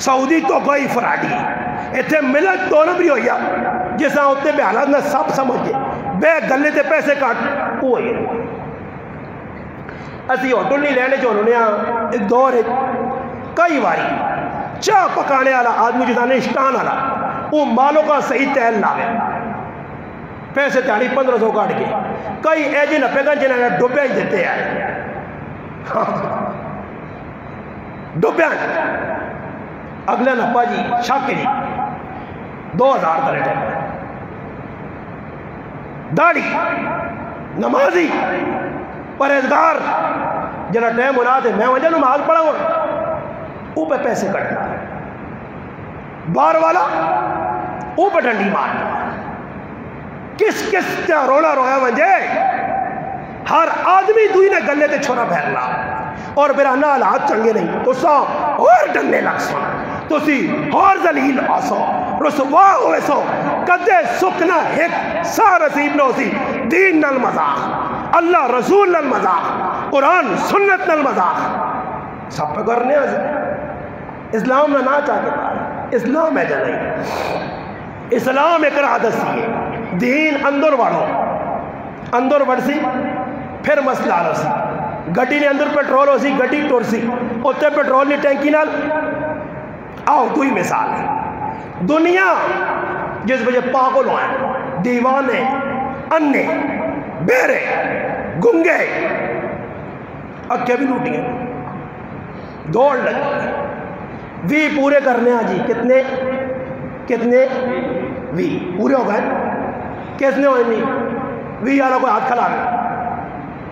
سعودی توکھا ہی فرادی اتنے ملت دونوں بھی ہوئی جس طرح اتنے بھی حالات نہ سب سمجھے بے گلے تے پیسے کاٹ وہ ہے اسی ہوٹل نہیں لینے جو انہوں نے ایک دور ہے کئی باری چاہ پکانے والا آدمی جتانے اشتان والا وہ مالوں کا صحیح تیل لاوے پیسے تیاری 1500 کاٹ کے کئی ایجی نپے گا جنہوں نے ڈوبیا ہی دیتے ہیں ڈوبیا اگلے نپا جی شاکے جی 2000 تلے ٹائم داڑھی نمازی پرہیزگار جنہا ٹائم ہونا دے میں وجہ نماز پڑھا ہوں اوپے پیسے کٹنا بار والا اوپے ڈنڈی مارنا کس کیا رونا رویا ونجے ہر آدمی دوئی نے گلے تے چھوڑا پھیرنا اور میرا نا حالات چنگے نہیں تو سا اور ڈننے لگ سو تو سی اور ذلیل آسو رسوا ہوئے سو کدے سکنا ایک سا رسیب نو سی دین نل مزاق اللہ رسول نل مزاق قرآن سنت نل مزاق سب پہ کرنے اسلام نہ نہ چاہتا اسلام ہے جنہی اسلام ایک رادت سی ہے دین اندر وڑو اندر وڑ سی پھر مسئلہ آلو سی گٹی نے اندر پیٹرول ہو سی گٹی ٹور سی اتے پیٹرول نے ٹینکی نال آؤ کوئی مثال ہے دنیا جس وجہ پاگل ہوئے دیوانے انے بیرے گنگے اکھے بھی لوٹی ہیں دوڑ لگی وی پورے کرنے آجی کتنے وی پورے ہو گئے کیسنے ہوئے نہیں وی آلہ کوئی ہاتھ کھلا گئے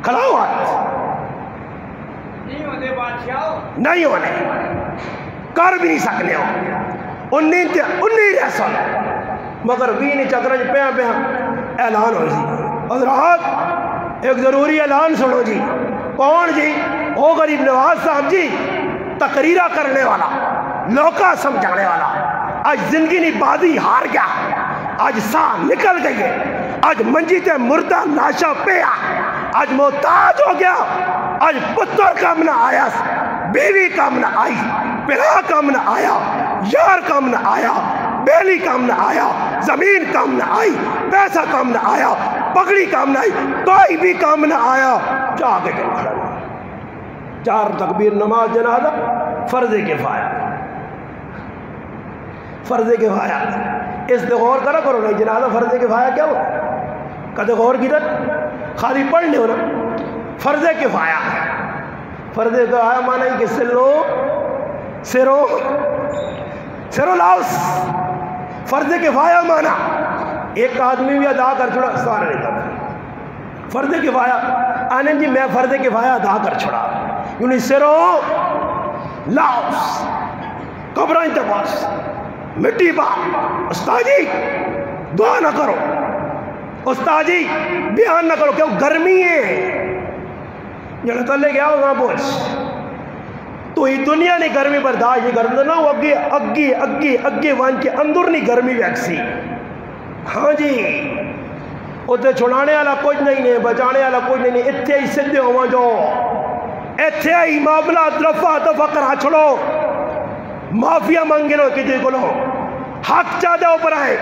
کھلاؤ ہاتھ نہیں ہونے کر بھی نہیں سکنے ہو انہیں رسول مگر وی نہیں چکرہ جی پیاں اعلان ہوئی سی حضرات ایک ضروری اعلان سنو جی کون جی او غریب نواز صاحب جی تقریرہ کرنے والا لوکا سمجھانے والا آج زندگی نہیں بازی ہار گیا آج ساں نکل گئی ہے آج منجی تے مردہ ناشا پیا آج محتاج ہو گیا آج پتر کام نہ آیا بیوی کام نہ آئی پلا کام نہ آیا یار کام نہ آیا بیلی کام نہ آیا زمین کام نہ آئی پیسہ کام نہ آیا پگڑی کام نہ آئی کوئی بھی کام نہ آیا جا کے کھڑا 4 تکبیر نماز جنازہ فرض کفایہ فرض کفایہ اس دے غور کرو نہیں جنازہ فرض کفایہ کیا ہو کدے غور کی در خالی پڑھنے ہو نا فرض کفایہ فرض کفایہ مانا ہی کہ سرو لاؤس فرض کفایہ مانا ایک آدمی بھی ادا کر چھوڑا سارے نہیں تھا فرض کفایہ آنے جی میں فرض کفایہ ادا کر چھوڑا یونی سرو لاؤس قبرائن تباس مٹی با استاد جی دعا نہ کرو استاد جی بیان نہ کرو کیوں گرمی ہے جڑا تلے گیا وہاں پہنچ تو ہی دنیا نے گرمی برداشت نہیں کرنا نہ وہ اگے وان کے اندر نہیں گرمی ویکسی ہاں جی اتنے چھڑانے والا کچھ نہیں ہے بچانے والا کچھ نہیں ہے اتنے ہی سدھے ہوا جو اتنے ہی معاملہ دفعہ کرا چھڑو مافیا مانگے لو کسی کو لو حق چاہتے اوپر آئے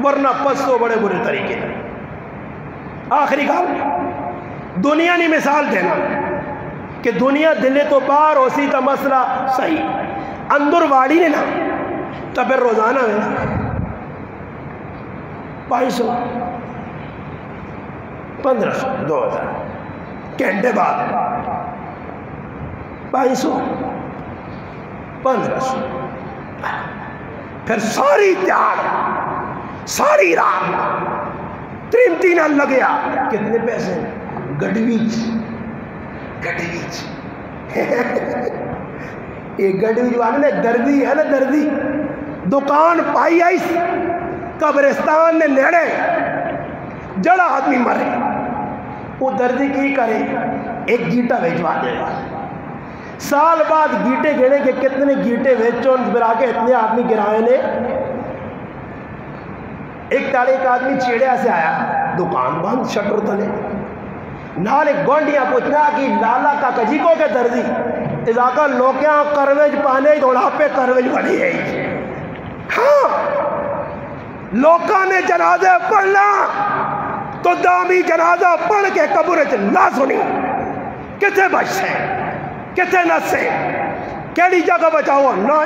ورنہ پس تو بڑے برے طریقے آخری کام دنیا نے مثال دینا کہ دنیا دلے تو پار ہو سی تا مسئلہ صحیح اندر واڑی نے نا تا پھر روزانہ ہے 500 1500 2000 گھنٹے بعد 500 1500 پھر ساری تیار ساری رات ترمتی نہ لگیا کتنے پیسے گڈویچ یہ گڈویچ والے دردی ہے نا دردی دکان پائی آئی قبرستان نے نیڑے جڑا آدمی مرے وہ دردی کی کرے ایک گیٹا بھیجوا دے گا سال بعد گیٹے گھڑے کہ کتنے گیٹے بھیجو پھر آگے اتنے آدمی گرائے نے ایک تاڑے ایک آدمی چیڑیا سے آیا دکان بند شٹر تلے نالے گونڈیاں پوچھنا کہ لالا کا کجیکو کے دردی اضاقہ لوکیاں کرویج پانے دوڑا پہ کرویج بڑی ہے ہاں لوکاں نے جنازے پڑھنا تو دامی جنازہ پڑھ کے قبرچ نہ سنی کتے بچ سے کتے نہ سے کیڑی جگہ بچاؤ نہ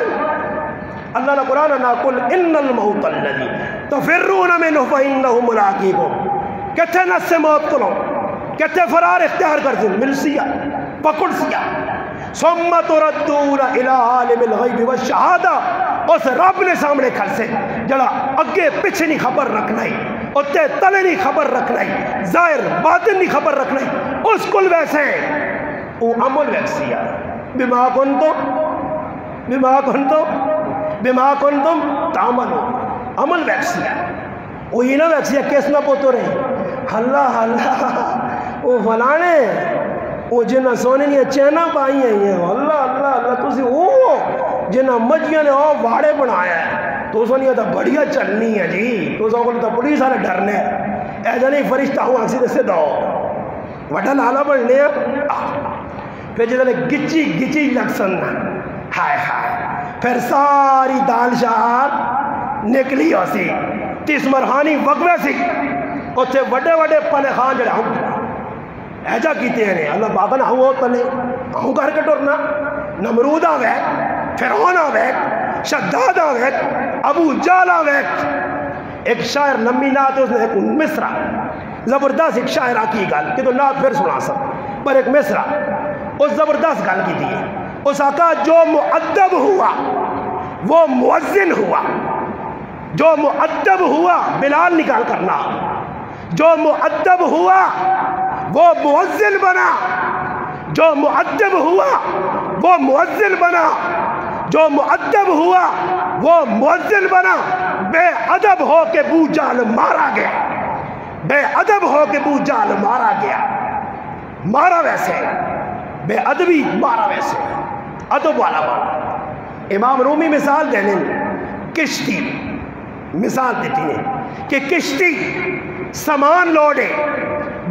اللہ نے قرآن نہ قل ان الموت الذی تفرون منہ فإنہ ملاقیکم کتے نہ سے موت کلو کتے فرار اختیار کر دیں مل سیا پکڑ سیا ثم تردون الى عالم الغیب والشہادہ اس رب نے سامنے کھل سے جڑا اگے پیچھے نہیں خبر رکھنا ہی اتے تلے نہیں خبر رکھنا ہی ظاہر باطن نہیں خبر رکھنا ہی اس کل ویسے وہ عمل ویسیا بما کنتم تعملو عمل ویسیا وہی نہ ویسیا کیس نہ پوتو رہے اللہ وہ فلانے وہ جنہ سونے نہیں چینہ پائی ہیں اللہ تسی وہ جنہ مجھیاں نے واڑے بنایا ہے تو سو نہیں ہوتا بڑھیا چلنی ہے جی تو سو کو پولیس والے ڈرنے ایسا نہیں فرشتہ ہوں آنسی سے دو وڈا لالا بڑھنے پھر جتنے گچی لگ سننا ہائے پھر ساری دال شہار نکلی ہو سی تیس مرحانی وقوے سی اتھے وڈے پلے خان جڑے ہوں ایجا کیتے ہیں اللہ باغن ہوں پلے ہوں کر کے ٹورنا نمرود آویک فرعون آویک شداد آویک ابو جال آویک ایک شاعر لمبی نات ہے اس نے ایک مصرع زبردست ایک شاعر آکی گل کہ تو نات پھر سنا سب پر ایک مصرع اس زبردست گل کی تھی اس آقا جو مؤدب ہوا وہ مؤذن ہوا جو مؤدب ہوا بلال نکال کرنا جو مؤدب ہوا وہ مؤذن بنا جو مؤدب ہوا وہ مؤذن بنا جو مؤدب ہوا وہ مؤذن بنا بے ادب ہو کے بو جال مارا گیا بے ادب ہو کے بو جال مارا گیا مارا ویسے بے ادبی مارا ویسے ادب والا مارا امام رومی مثال دینے کشتی مثال دیتی ہے کہ کشتی سامان لوڑے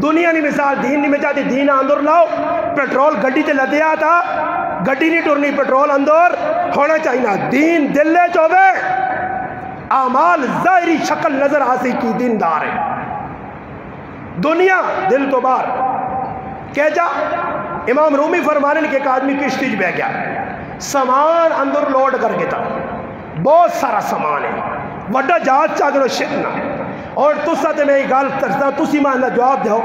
دنیا نہیں مثال دین نہیں میں چاہتی دین اندر لاؤ پیٹرول گڈی تے لدیا تھا گڈی نہیں ٹرنی پیٹرول اندر ہونا چاہیے دین دل لے چوبے اعمال ظاہری شکل نظر آسی کی دیندار ہے دنیا دل تو بار کہہ جا امام رومی فرمانے کہ ایک آدمی کشتی بہ گیا سامان اندر لوڈ کر کے تھا بہت سارا سامان ہے وڈا جہاز چاہتے شکنا اور تسا تے میں گل کرتا تسی ماننا جواب دیو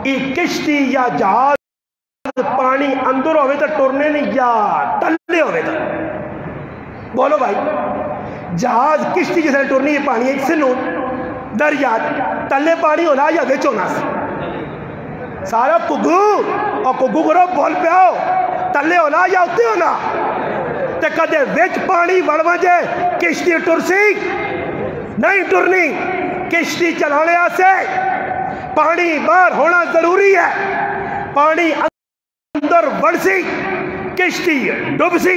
یہ کشتی یا جہاز پانی اندر ہوئے تو ٹورنے نہیں یا تلے ہوئے تو بولو بھائی جہاز کشتی جیسے ٹورنی ہے پانی ایک سنو دریا تلے پانی ہونا یا ویچ ہونا سارا کگو اور کگو کرو بول پہ آؤ تلے ہونا یا اتے ہونا تے کدے ویچ پانی بڑھ وجے کشتی ٹرسی نہیں ٹرنی کشتی چلانے سے پانی باہر ہونا ضروری ہے پانی اندر بڑھ سی کشتی ڈوب سی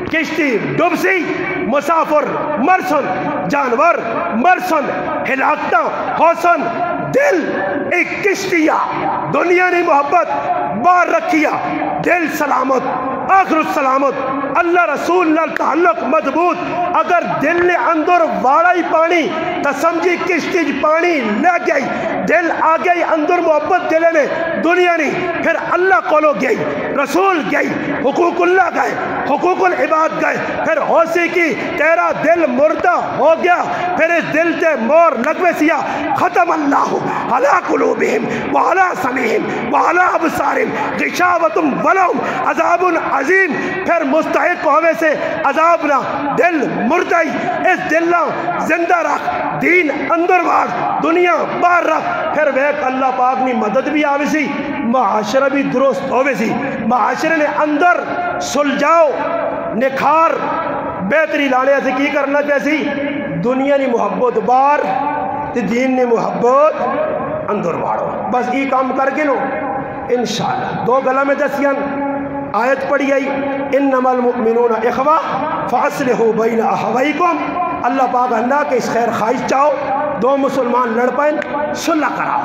کشتی ڈوب سی مسافر مرسن جانور مرسن ہلاکتا حسن دل ایک کشتیا دنیا نے محبت باہر رکھیا دل سلامت آخر السلامت اللہ رسول نال تعلق مضبوط اگر دل نے اندر واڑا ہی پانی تو سمجھی کشتی پانی لے گئی دل آ گئی اندر محبت دل نے دنیا نہیں، پھر اللہ کولو گئی، رسول گئی، حقوق اللہ گئے، حقوق العباد گئے، پھر ہوسی کی تیرا دل مردہ ہو گیا، پھر اس دل تے مور لگوے سیا ختم اللہ علی قلوبہم وعلی سمعہم وعلی ابصارہم غشاوۃ ولہم عذاب عظیم، پھر مستحق ہوئے سے عذاب نہ دل مردہ ہی، اس دل نہ زندہ رکھ، دین اندر واڑ، دنیا باہر رکھ، پھر ویک اللہ پاک نی مدد بھی آوے سی، معاشرہ بھی درست ہوئے سی، معاشرے نے اندر سلجھاؤ نکھار بہتری لانے سے کی کرنا پیسی، دنیا نی محبت باہر تے دین نی محبت اندر واڑو، بس ای کام کر کے نو انشاءاللہ دو گلا میں دسیاں آیت پڑھی آئی انما المؤمنون اخوہ فاصلحوا بین اخویکم، اللہ پاک اللہ کے اس خیر خواہش چاہو دو مسلمان لڑ پائیں صلح کرا،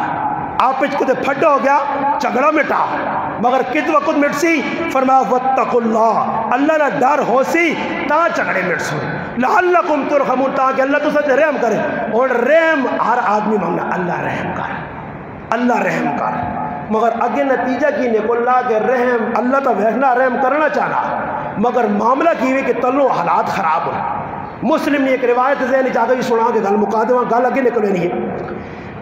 آپ اچھ کو دے پھڑا ہو گیا جھگڑا مٹا، مگر کت وقت مٹ سی، فرمایا واتقوا اللہ، اللہ نہ ڈر ہو سی تا جھگڑے مٹ سو، لعلکم ترحمون، تاکہ اللہ تو ساتھ رحم کرے، اور رحم ہر آدمی مانگنا اللہ رحم کر، اللہ رحم کر، مگر اگے نتیجہ کی نکل لا کہ رحم اللہ تو ویخنا رحم کرنا چاہنا، مگر معاملہ کی ہوئی کہ تلو حالات خراب ہو۔ مسلم نے ایک روایت ذہنی چاہتا ہی سنا کہ گل مقادمہ گل اگے نکلے نہیں ہے،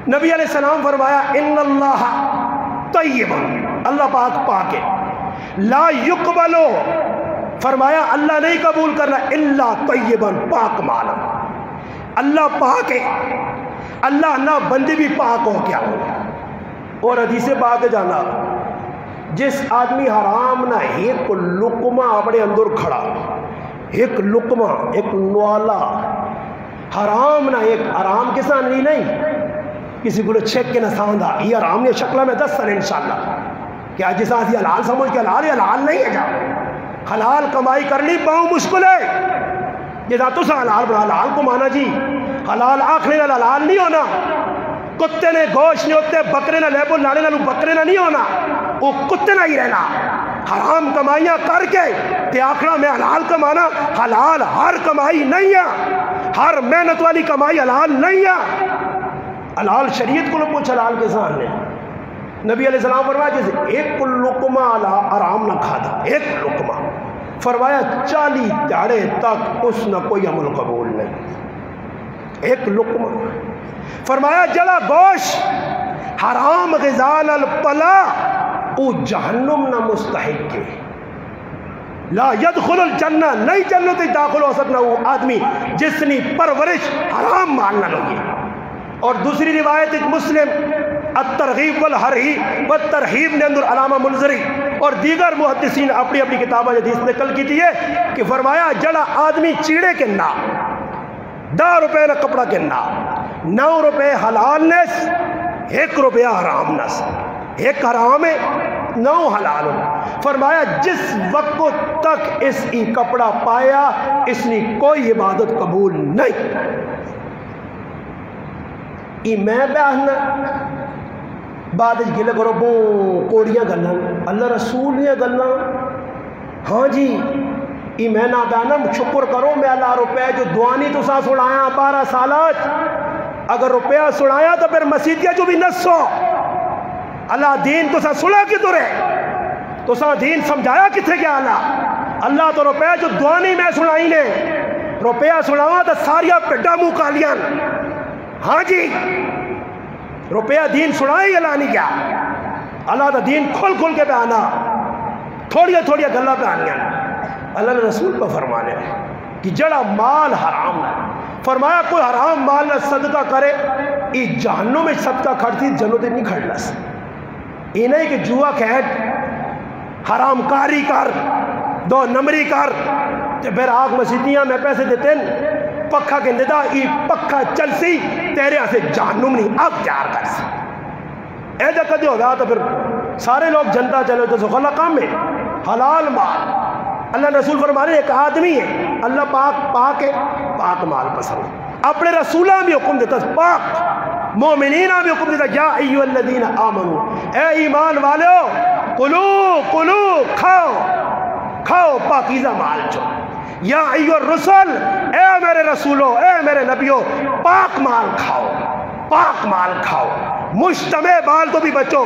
نبی علیہ السلام فرمایا ان اللہ طیب، اللہ پاک پاک ہے، لا یقبلو، فرمایا اللہ نہیں قبول کرنا الا طیبا، پاک مالا، اللہ پاک ہے، اللہ نہ بندی بھی پاک ہو کیا ہو، اور حدیث پاک جانا جس آدمی حرام نہ ایک لقمہ اپنے اندر کھڑا، ایک لقمہ ایک نوالا حرام نہ ایک حرام کے ساتھ نہیں کسی کو چھیک کے نہ ساندھا، یہ حرام نے شکلہ میں 10 سال انشاءاللہ کہ آج جیسا یہ حلال سمجھ کے حلال، یہ حلال نہیں ہے جا، حلال کمائی کرنی پاؤں مشکل ہے، جیسا تو سا حلال بنا، حلال کو مانا جی حلال آخری نہ حلال نہیں ہونا، کتے نے گوشت نہیں ہوتے، بکرے نہ لیبو لانے نہ بکرے نہ نہیں ہونا، وہ کتے نہ ہی رہنا، حرام کمائیاں کر کے تے آخرا میں حلال کمانا، حلال ہر کمائی نہیں ہے، ہر محنت والی کمائی حلال نہیں ہے، حلال شریعت کو پوچھ حلال کے سامنے، نبی علیہ السلام فرمایا جیسے ایک لقمہ حرام نہ کھادا، ایک لقمہ، فرمایا 40 دیہڑے تک اس نہ کوئی عمل قبول نہیں، ایک لقمہ، فرمایا جڑا گوشت حرام غذا نال پلا او جہنم نہ مستحق ہے، لا يدخل الجنہ، نہیں جنت داخل ہو سکنا وہ آدمی جس نے پرورش حرام ماننا لگی۔ اور دوسری روایت مسلم الترغیب والترہیب نے اندر علامہ منذری اور دیگر محدثین اپنی اپنی کتابہ حدیث نقل کی تھی ہے کہ فرمایا جڑا آدمی چیڑے کے نا 10 روپے نہ کپڑا کے نا 9 روپے حلال نس 1 روپیہ حرام نس، 1 حرام ہے 9 حلال، فرمایا جس وقت تک اس کی کپڑا پایا اس نے کوئی عبادت قبول نہیں۔ ای میں بیاہنا بعد گلے کرو بو کوڑیاں گلنا، اللہ رسول نے گلنا، ہاں جی ای میں نہ بیاہنا شکر کرو میں اللہ روپے جو دوانی تو سا سڑایا 12 سالات، اگر روپیہ سڑایا تو پھر مسیدیہ جو بھی نسو، اللہ دین تو سا سڑا کی تو رہے، تو سا دین سمجھایا کتھے کیا اللہ تو روپیہ جو دوانی میں سڑائی نے، روپیہ سڑاوا تو ساریا پڈا منہ کالیاں، ہاں جی روپیہ دین سنائی اللہ نہیں کیا، اللہ دا دین کھل کھل کے بیانا، تھوڑیا تھوڑیا گلہ بیانیاں، اللہ نے رسول پر فرمانے کہ جڑا مال حرام ہے، فرمایا کوئی حرام مال نہ صدقہ کرے ای جہنم میں صدقہ کھڑتی جنت نہیں کھڑنا سے، یہ نہیں کہ جوا کھیٹ حرام کاری کر 2 نمبری کر تے پھر آگ مسیدیاں میں پیسے دیتے ہیں پکھا کے ندا ای پکھا چل سی تیرے سے جہنم نہیں اب جار کر سی، اے جا کدی ہو گیا تو پھر سارے لوگ جنتا چلے تو غلہ کام میں حلال مال، اللہ رسول فرمانے ایک آدمی ہے اللہ پاک ہے، پاک مال پسند، اپنے رسولہ بھی حکم دیتا پاک، مومنینہ بھی حکم دیتا یا ایو الذین آمنو، اے ایمان والو کلو کھاؤ پاکیزہ مال چو، یا ایو الرسل اے میرے رسولو اے میرے نبیو پاک مال کھاؤ، پاک مال کھاؤ، مجتمع بال تو بھی بچو،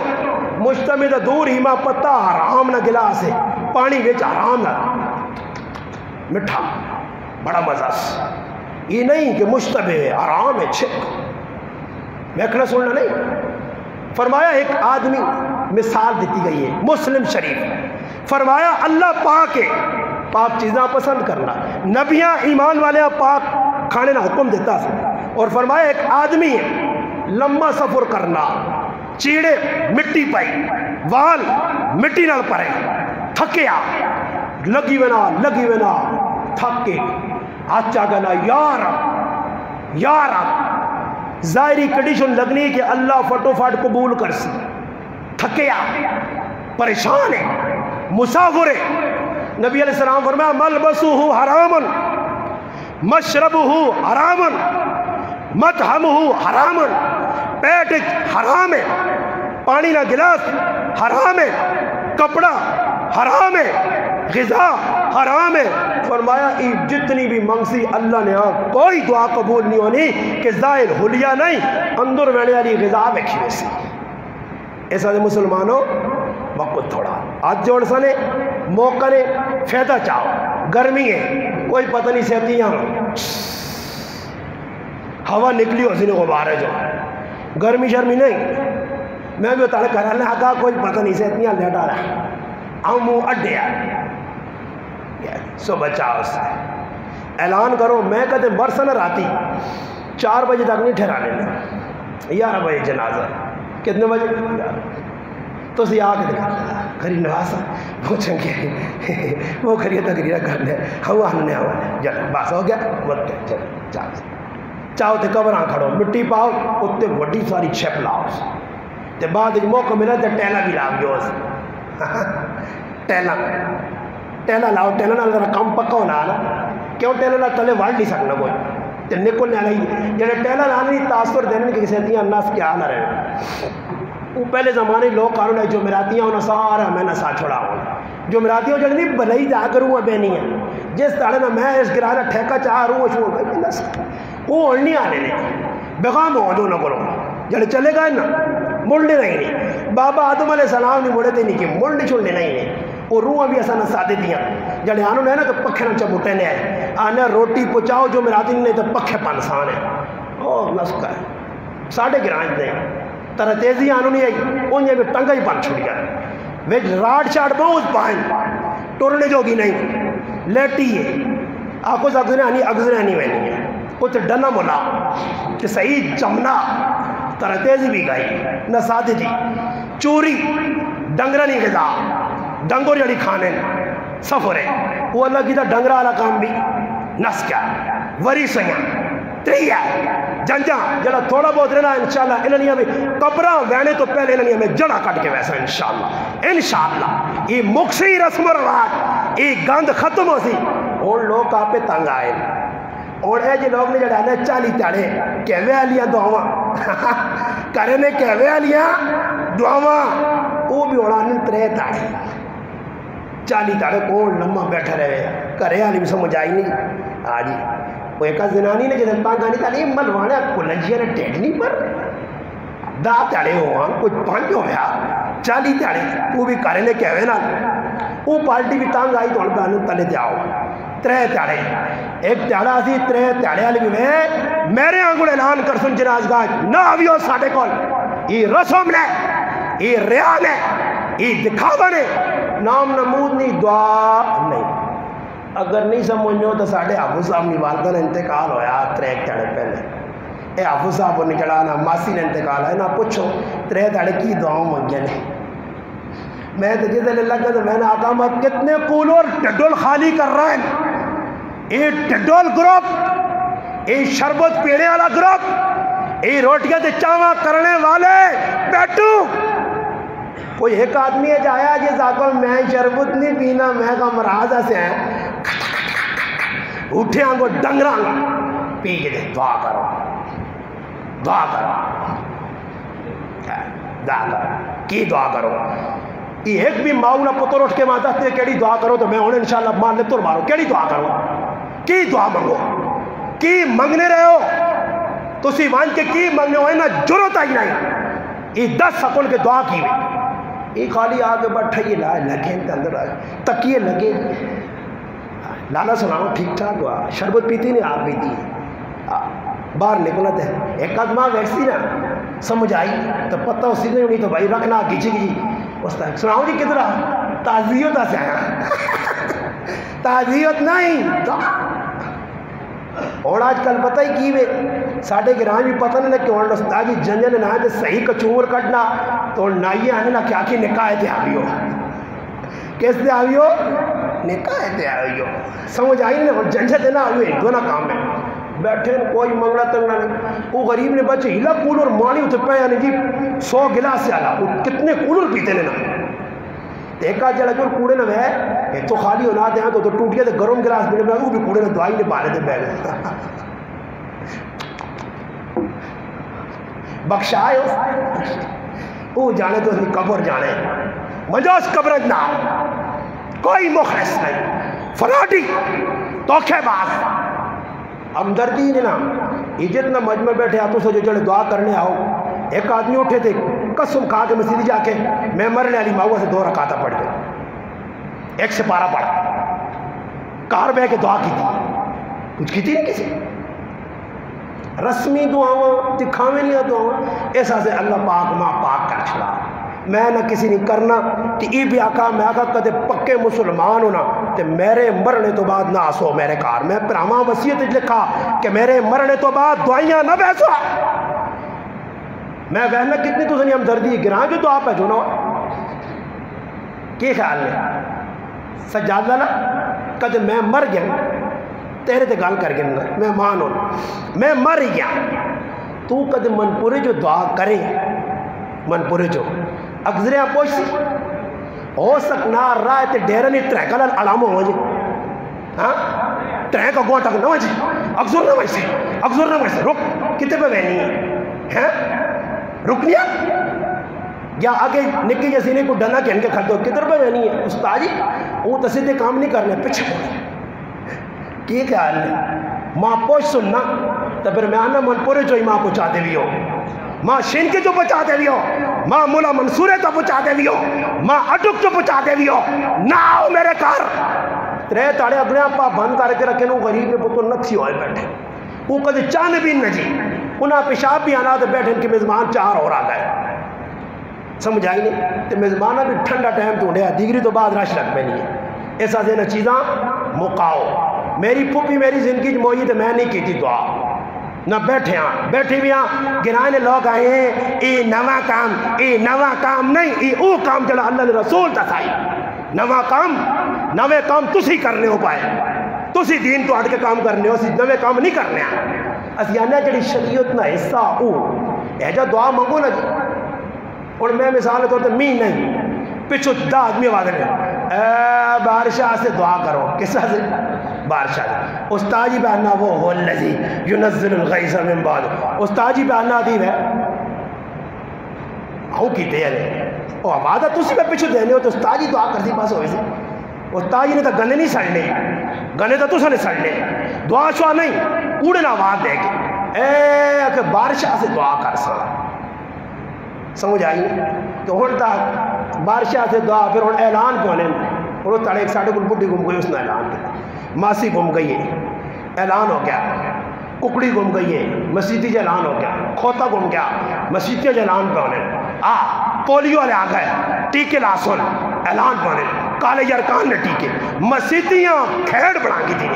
مجتمع دا دور ہی ماں پتا حرام نہ گلاس ہے پانی وچ حرام نہ مٹھا بڑا مزہ یہ نہیں کہ مشتبہ حرام ہے چھک میکھنا سننا نہیں فرمایا ایک آدمی مثال دیتی گئی ہے مسلم شریف فرمایا اللہ پاک ہے پاک چیزاں پسند کرنا نبیاں ایمان والے پاک کھانے نہ حکم دیتا سے اور فرمایا ایک آدمی ہے لمبا سفر کرنا چیڑے مٹی پائی وال مٹی نال پرے تھکیا لگی ونا تھک کے آچا گنا یار ظاہری کنڈیشن لگنی کہ اللہ فٹو فٹ قبول کر سی تھکیا پریشان ہے مسافر ہے نبی علیہ السلام فرمایا ملبسہ حرام مشربہ حرام مطعمہ حرام پیٹ حرام ہے پانی نہ گلاس حرام ہے کپڑا حرام ہے غذا حرام ہے فرمایا جتنی بھی منگسی اللہ نے کوئی دعا قبول نہیں ہونی کہ ظاہر حلیہ نہیں اندر ویڑے والی غذا بیکھی ویسی ایسا دے مسلمانوں وقت تھوڑا آج جوڑ سنے موقع نے فیدہ چاہو گرمی ہے کوئی پتہ نہیں سہتیاں ہوا نکلی ہو سنے غبار ہے جو گرمی شرمی نہیں میں بھی اتارے کرالے آگا کوئی پتہ نہیں سہتیاں لیٹا رہا آمو اڈیا سو بچاؤ سے اعلان کرو میں کہتے برسن راتی 4 بجے تک نہیں ٹھہرانے میں 11 بجے جنازہ کتنے بجے تو سی آگے دکھا کھری نواسا وہ چنگے وہ کھری تقریرہ کرنے ہوا ہننے ہوا جل باس ہو گیا وقت چل چاہو تے قبراں کھڑو مٹی پاؤ اتنے وڈی ساری چھپ لاؤ تے بعد موقع ملا تے ٹیلا بھی لاؤ جو ٹیلا لاؤ ٹیلا نہ ذرا کم پکا ہونا نا کیوں ٹیلا نہ تلے وڑ نہیں سکنا کوئی تے نکلنے والی جڑے ٹیلا لانے تاثر دینے کہ کسی دیاں نس کیا نہ رہے وہ پہلے زمانے لوگ قانون ہے جو مراتیاں انہیں سارا میں نسا چھوڑا ہوں جو مراتیاں جڑی نہیں بھلائی جا کروں وہ بے نہیں ہے جس طرح نہ میں اس گرانا ٹھیکہ چاہ رہوں وہ چھوڑ گئی نس وہ اڑنی آنے نہیں بیغام ہو جو نہ کرو جڑے چلے گئے نا مڑنے نہیں بابا آدم علیہ السلام نہیں مڑے تھے نہیں کہ مڑنے چھوڑنے نہیں وہ روحاں بھی ایسا نسا دیتی ہیں جڑے آنوں نے نا تو پکھے نہ چبوٹے نے آئے آنے روٹی پچاؤ جو میراتی نہیں تو پکھے پانسان ہے اوہ نسکا ہے 11:30 نہیں ترہ تیزی آنوں نہیں آئی انہیں بھی ٹنگا ہی پان چھوڑ گیا ویج راڈ شاڈ بہت پائیں ٹورنے جو گی نہیں لیٹی ہے آنکھوں سے اگزنے آنی میں نہیں ہے کچھ ڈنا ملا کہ صحیح چمنا ترہ تیزی بھی گئی نسادی جی چوری ڈنگرانی غذا ڈنگور جڑی کھانے سفر ہے وہ اللہ کی تا ڈنگرہ والا کام بھی نس کیا وری سیاں تری ہے جنجاں جڑا تھوڑا بہت رہنا انشاءاللہ انہوں نے قبرہ وینے تو پہلے انہوں نے جڑا کٹ کے ویسا انشاءاللہ یہ مکسی رسم و رواج یہ گند ختم ہو سی اور لوگ آپ پہ تنگ آئے اور اے جی لوگ نے جڑا ہے 40 تاڑے کہوے آلیاں دعاواں کرے نے کہوے آلیاں دعاواں وہ بھی اڑانے 3 تاڑے 40 تاڑے کون لمحہ بیٹھا رہے کرے آلی بھی سمجھ آئی نہیں آجی وہ ایک زنانی نے جدن پانگانی تا نہیں ملوانے کلنجیہ نے ٹیٹنی پر دا تاڑے ہوئاں کچھ 5 ہو گیا 40 تاڑے وہ بھی کرے نے کہوے نا وہ پارٹی بھی تانگ آئی تو انہوں نے تلے جاؤ 3 تاڑے ایک تاڑا سی 3 تاڑے آلی بھی میرے آنگوڑ اعلان کر سن جنازگاہ نہ آویو ساڑے کول یہ رسم نے یہ ریان ہے یہ دکھاوا نے نام نمود نہیں دعا نہیں اگر نہیں سمجھو تو ساڑھے حافظ صاحب نے والدہ نے انتقال ہویا 3 تاڑے پہلے اے حافظ صاحب نے چڑھانا ماسی نے انتقال ہے نا پوچھو 3 تاڑے کی دعاوں منگے نے میں تو جیسے اللہ کہتا میں نے آقا مت کتنے قول اور ٹڈول خالی کر رہا ہے اے ٹڈول گروپ اے شربت پیڑے والا گروپ اے روٹیاں تے چاواں کرنے والے بیٹھو کوئی ایک آدمی ہے جایا جس آقا میں شربت نہیں پینا میں کا مرازہ سے ہیں اٹھے آنگو ڈنگران پی کے دے دعا کرو دعا کرو کی دعا کرو یہ ایک بھی ماؤنا پتر اٹھ کے ماتا تھے کیڑی دعا کرو تو میں انہیں انشاءاللہ مان لے تر مارو کیڑی دعا کرو کی دعا منگو کی منگنے رہے ہو تو سی وان کے کی منگنے ہوئے نا جرت آئی نہیں یہ 10 سکن کے دعا کی ہوئی یہ خالی آ کے بیٹھا یہ لگے اندر تکیے لگے لالا سناؤ ٹھیک ٹھاک ہوا شربت پیتی نہیں آپ پیتی باہر نکلا تھے ایک آدھ ماں ویسی نا سمجھ آئی تو پتہ اسی نے نہیں تو بھائی رکھنا کھینچے گی اس طرح سناؤ جی کدھر تعزیت سے آیا تعزیت نہیں اور آج کل پتہ ہی کی وے ساڑھے گرام بھی پتہ نہیں کہ اور استاد جنجن نہ ہے صحیح کچور کٹنا تو نائیے آنے نہ کیا کہ نکاح تے آوی ہو کیس تے آوی ہو نکاح تے آوی ہو سمجھ آئی نہیں اور جنجن تے نہ آوی ہو دونوں کام ہے بیٹھے کوئی منگڑا تنگڑا نہیں وہ غریب نے بچے ہلا کولر مانی اتنے پہ یعنی جی 100 گلاس سے آلا کتنے کولر پیتے نے نا ایک آج جڑا جو کوڑے نہ ہے ایک تو خالی ہونا دے تو ٹوٹ گیا تو گرم گلاس ملے وہ بھی کوڑے نہ دوائی نے بالے دے بیٹھ گئے بخشائے وہ جانے تو اپنی قبر جانے مجوز قبر نہ کوئی مخلص نہیں فراڈی توکھے باز ہمدردی نے نا عزت نہ مجمع بیٹھے ہاتھوں سے جو جڑے دعا کرنے آؤ ایک آدمی اٹھے تھے قسم کھا کے مسجد جا کے میں مرنے والی ماؤں سے 2 رکعتہ پڑھ گئے ایک سپارہ پڑھا کار بہ کے دعا کی تھی کچھ کی تھی نہیں کسی رسمی دعاؤں دکھاوے نہیں دعاؤں ایسا سے اللہ پاک ماں پاک کر چھڑا میں نہ کسی نہیں کرنا کہ ای بھی آقا میں آقا کدے پکے مسلمان ہونا تے میرے مرنے تو بعد نہ آسو میرے کار میں پراما وصیت لکھا کہ میرے مرنے تو بعد دعائیاں نہ بیسو میں کہنا کتنی تو سنی ہمدردی گران جو دعا پہ جو نا کی خیال ہے سجاد لانا کدے میں مر گیا تیرے تے گال کر گیا میں مان ہونا میں مر گیا تو کدے من پورے جو دعا کرے من پورے جو اگزریاں پوچھ سی ہو سکنا رائے تے ڈیرہ نہیں ٹریکل علاموں ہو جی ہاں ٹریک اگوان تک نہ جی اگزور نہ ویسے رک کتے پہ بہنی ہے رکنیا یا آگے نکی جیسی نے کو ڈنا کہ ان کے کھڑ دو کدھر پہ بہنی ہے استاد جی وہ تسیدے کام نہیں کرنے پیچھے کی خیال ہے ماں پوچھ سننا تو پھر میں آنا من پورے جو ہی ماں پہنچا دے بھی ہو ماں شین کے جو پہنچا دے بھی ہو ماں مولا منصورے تو پہنچا دے بھی ہو ماں اٹک جو پہنچا دے بھی ہو نہ آؤ میرے کار ترے تاڑے اپنے آپ بند کر کے رکھے نو غریب نے پتو نکسی ہوئے بیٹھے وہ کدے چاند بھی نہ جی انہاں پیشاب بھی آنا تو بیٹھے ان کے میزبان 4 اور آ گئے سمجھ آئی نہیں تو میزبانہ بھی ٹھنڈا ٹائم تو اڑیا دیگری تو بعد رش لگ پہ نہیں ہے ایسا دینا چیزاں مقاؤ میری پھوپھی میری زندگی موئی تو میں نہیں کی تھی دعا نہ بیٹھے بھی ہاں گرانے لوگ آئے ہیں اے نواں کام نہیں اے او کام جڑا اللہ نے رسول تسائی نواں کام تسی کرنے ہو پائے تسی دین تو ہٹ کے کام کرنے ہو اسی نوے کام نہیں کرنے اسی آنے جڑی شریعت نہ حصہ او اے جا دعا منگو نا جی اور میں مثال طور تے می نہیں پچھو 10 آدمی آواز رہے اے بارشاہ سے دعا کرو کس سے بارشاہ استاد جی بہنا وہ هو الذی ينزل الغیث من بعد استاد جی بہنا دی ہے آؤ کی دے رہے او آواز تسی میں پیچھے دینے ہو تو استاد جی دعا کر دی پاس ہوئے سے استاد جی نے تو گنے نہیں سڑنے گنے تو تسا نے سڑنے دعا شوا نہیں کوڑے نہ آواز دے کے اے کہ بارشاہ سے دعا کر سا سمجھ آئی تو ہن تک بارشاہ سے دعا پھر ہن اعلان کونے اور تڑے ایک ساڑھے کل بڑھی گم گئی اس نے اعلان کیا ماسی گم گئی ہے اعلان ہو گیا ککڑی گم گئی ہے مسیحی جو اعلان ہو گیا کھوتا گم گیا مسیحی جو اعلان پہ ہونے پولیو والے آ گئے ٹیکے لاسون اعلان پہ ہونے کالے یرکان نے ٹیکے مسیحیاں کھیڑ بنا کی تھی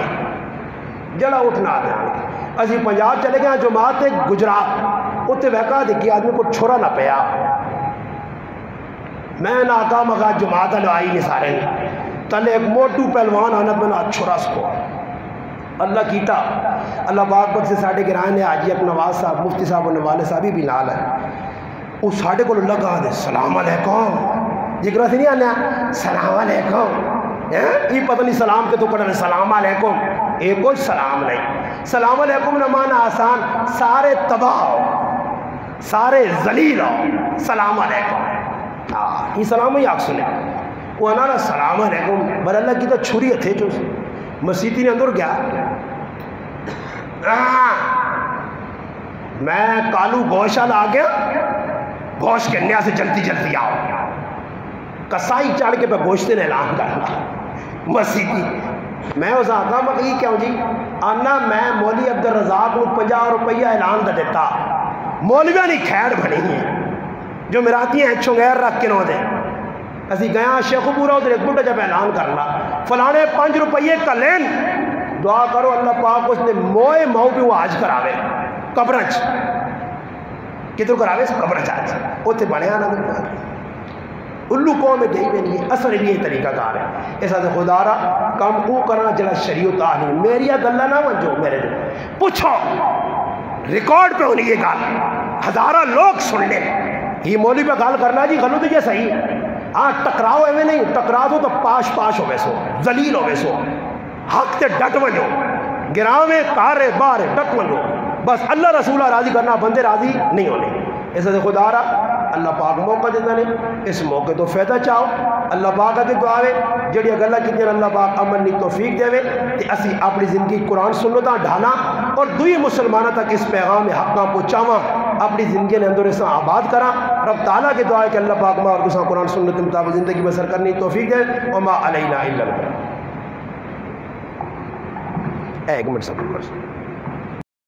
جڑا اٹھنا آدھے اسی پنجاب چلے گئے جماعت گجرات اتنے ویکا دیکھی آدمی کو چھوڑا نہ پیا میں نہ آقا مگا جماعت آئی نہیں سارے تلے ایک موٹو پہلوان آنا پہ نہ چھوڑا سکو اللہ کیتا اللہ پاک بک سے ساڑھے گرائن ہے آجی اپنا نواز صاحب مفتی صاحب و نوالے صاحبی بھی نال ہے وہ ساڑھے کو لگا دے سلام علیکم جگرہ سے نہیں آنا سلام علیکم یہ پتہ نہیں سلام کے تو کرنے سلام علیکم ایک کوئی سلام نہیں سلام علیکم نہ مانا آسان سارے تباہ ہو سارے ذلیل ہو سلام علیکم یہ سلام ہی آپ سنے وہ انہاں سلام علیکم بر اللہ کی تو چھوری تھے جو مسیحی نے اندر گیا میں کالو گوشال آ گیا گوشت کے نیا سے جلدی جلدی آؤ کسائی چڑھ کے پہ گوشت نے اعلان کرنا مسیحی میں اس آقا مقی کیوں جی آنا میں مولوی عبدالرزاق کو 50 روپیہ اعلان دا دیتا مولویاں نہیں کھیڑ بنی ہیں جو مراتی ہیں چنگیر رکھ کے نو دیں اسی گیا شیخ پورا ادھر ایک بڑھا جب اعلان کرنا فلانے 5 روپیے کا لین دعا کرو اللہ پاک اس نے موئے مو بھی وہ آج کراوے قبرچ کتوں کراوے سے قبرچ آج اتنے بڑھے آنا دلتا الو قوم میں گئی میں نہیں اثر بھی یہ طریقہ کار ہے ایسا سے خدا رہا کام کو کرنا جلا شریعت تعلیم میری گلہ نہ منجو میرے دل پوچھو ریکارڈ پہ ہونی یہ گال ہزارہ لوگ سن لیں یہ مولوی پہ گال کرنا جی غلط یہ صحیح ہاں ٹکراؤ ایویں نہیں ٹکرا دو تو پاش پاش ہو ویسو ذلیل ہو ویسو حق تے ڈٹ ونجو گراؤں میں کارے بارے ڈٹ ونجو بس اللہ رسولہ راضی کرنا بندے راضی نہیں ہونے ایسا سے خدا رہا اللہ پاک موقع دیتا نہیں اس موقع تو فائدہ چاہو اللہ پاک اگے دعا ہے جڑی گلاں کیتیاں اللہ پاک امن دی توفیق دے تے اسی اپنی زندگی قرآن سنتاں ڈھانا اور دوئی مسلمانوں تک اس پیغام حقاں پہنچاواں اپنی زندگی نے اندر اساں آباد کراں رب تعالیٰ کی دعا ہے کہ اللہ پاک ما اور کساں قرآن سنت کے مطابق زندگی بسر کرنی توفیق دے وما علینا الا البلاغ ایک منٹ سب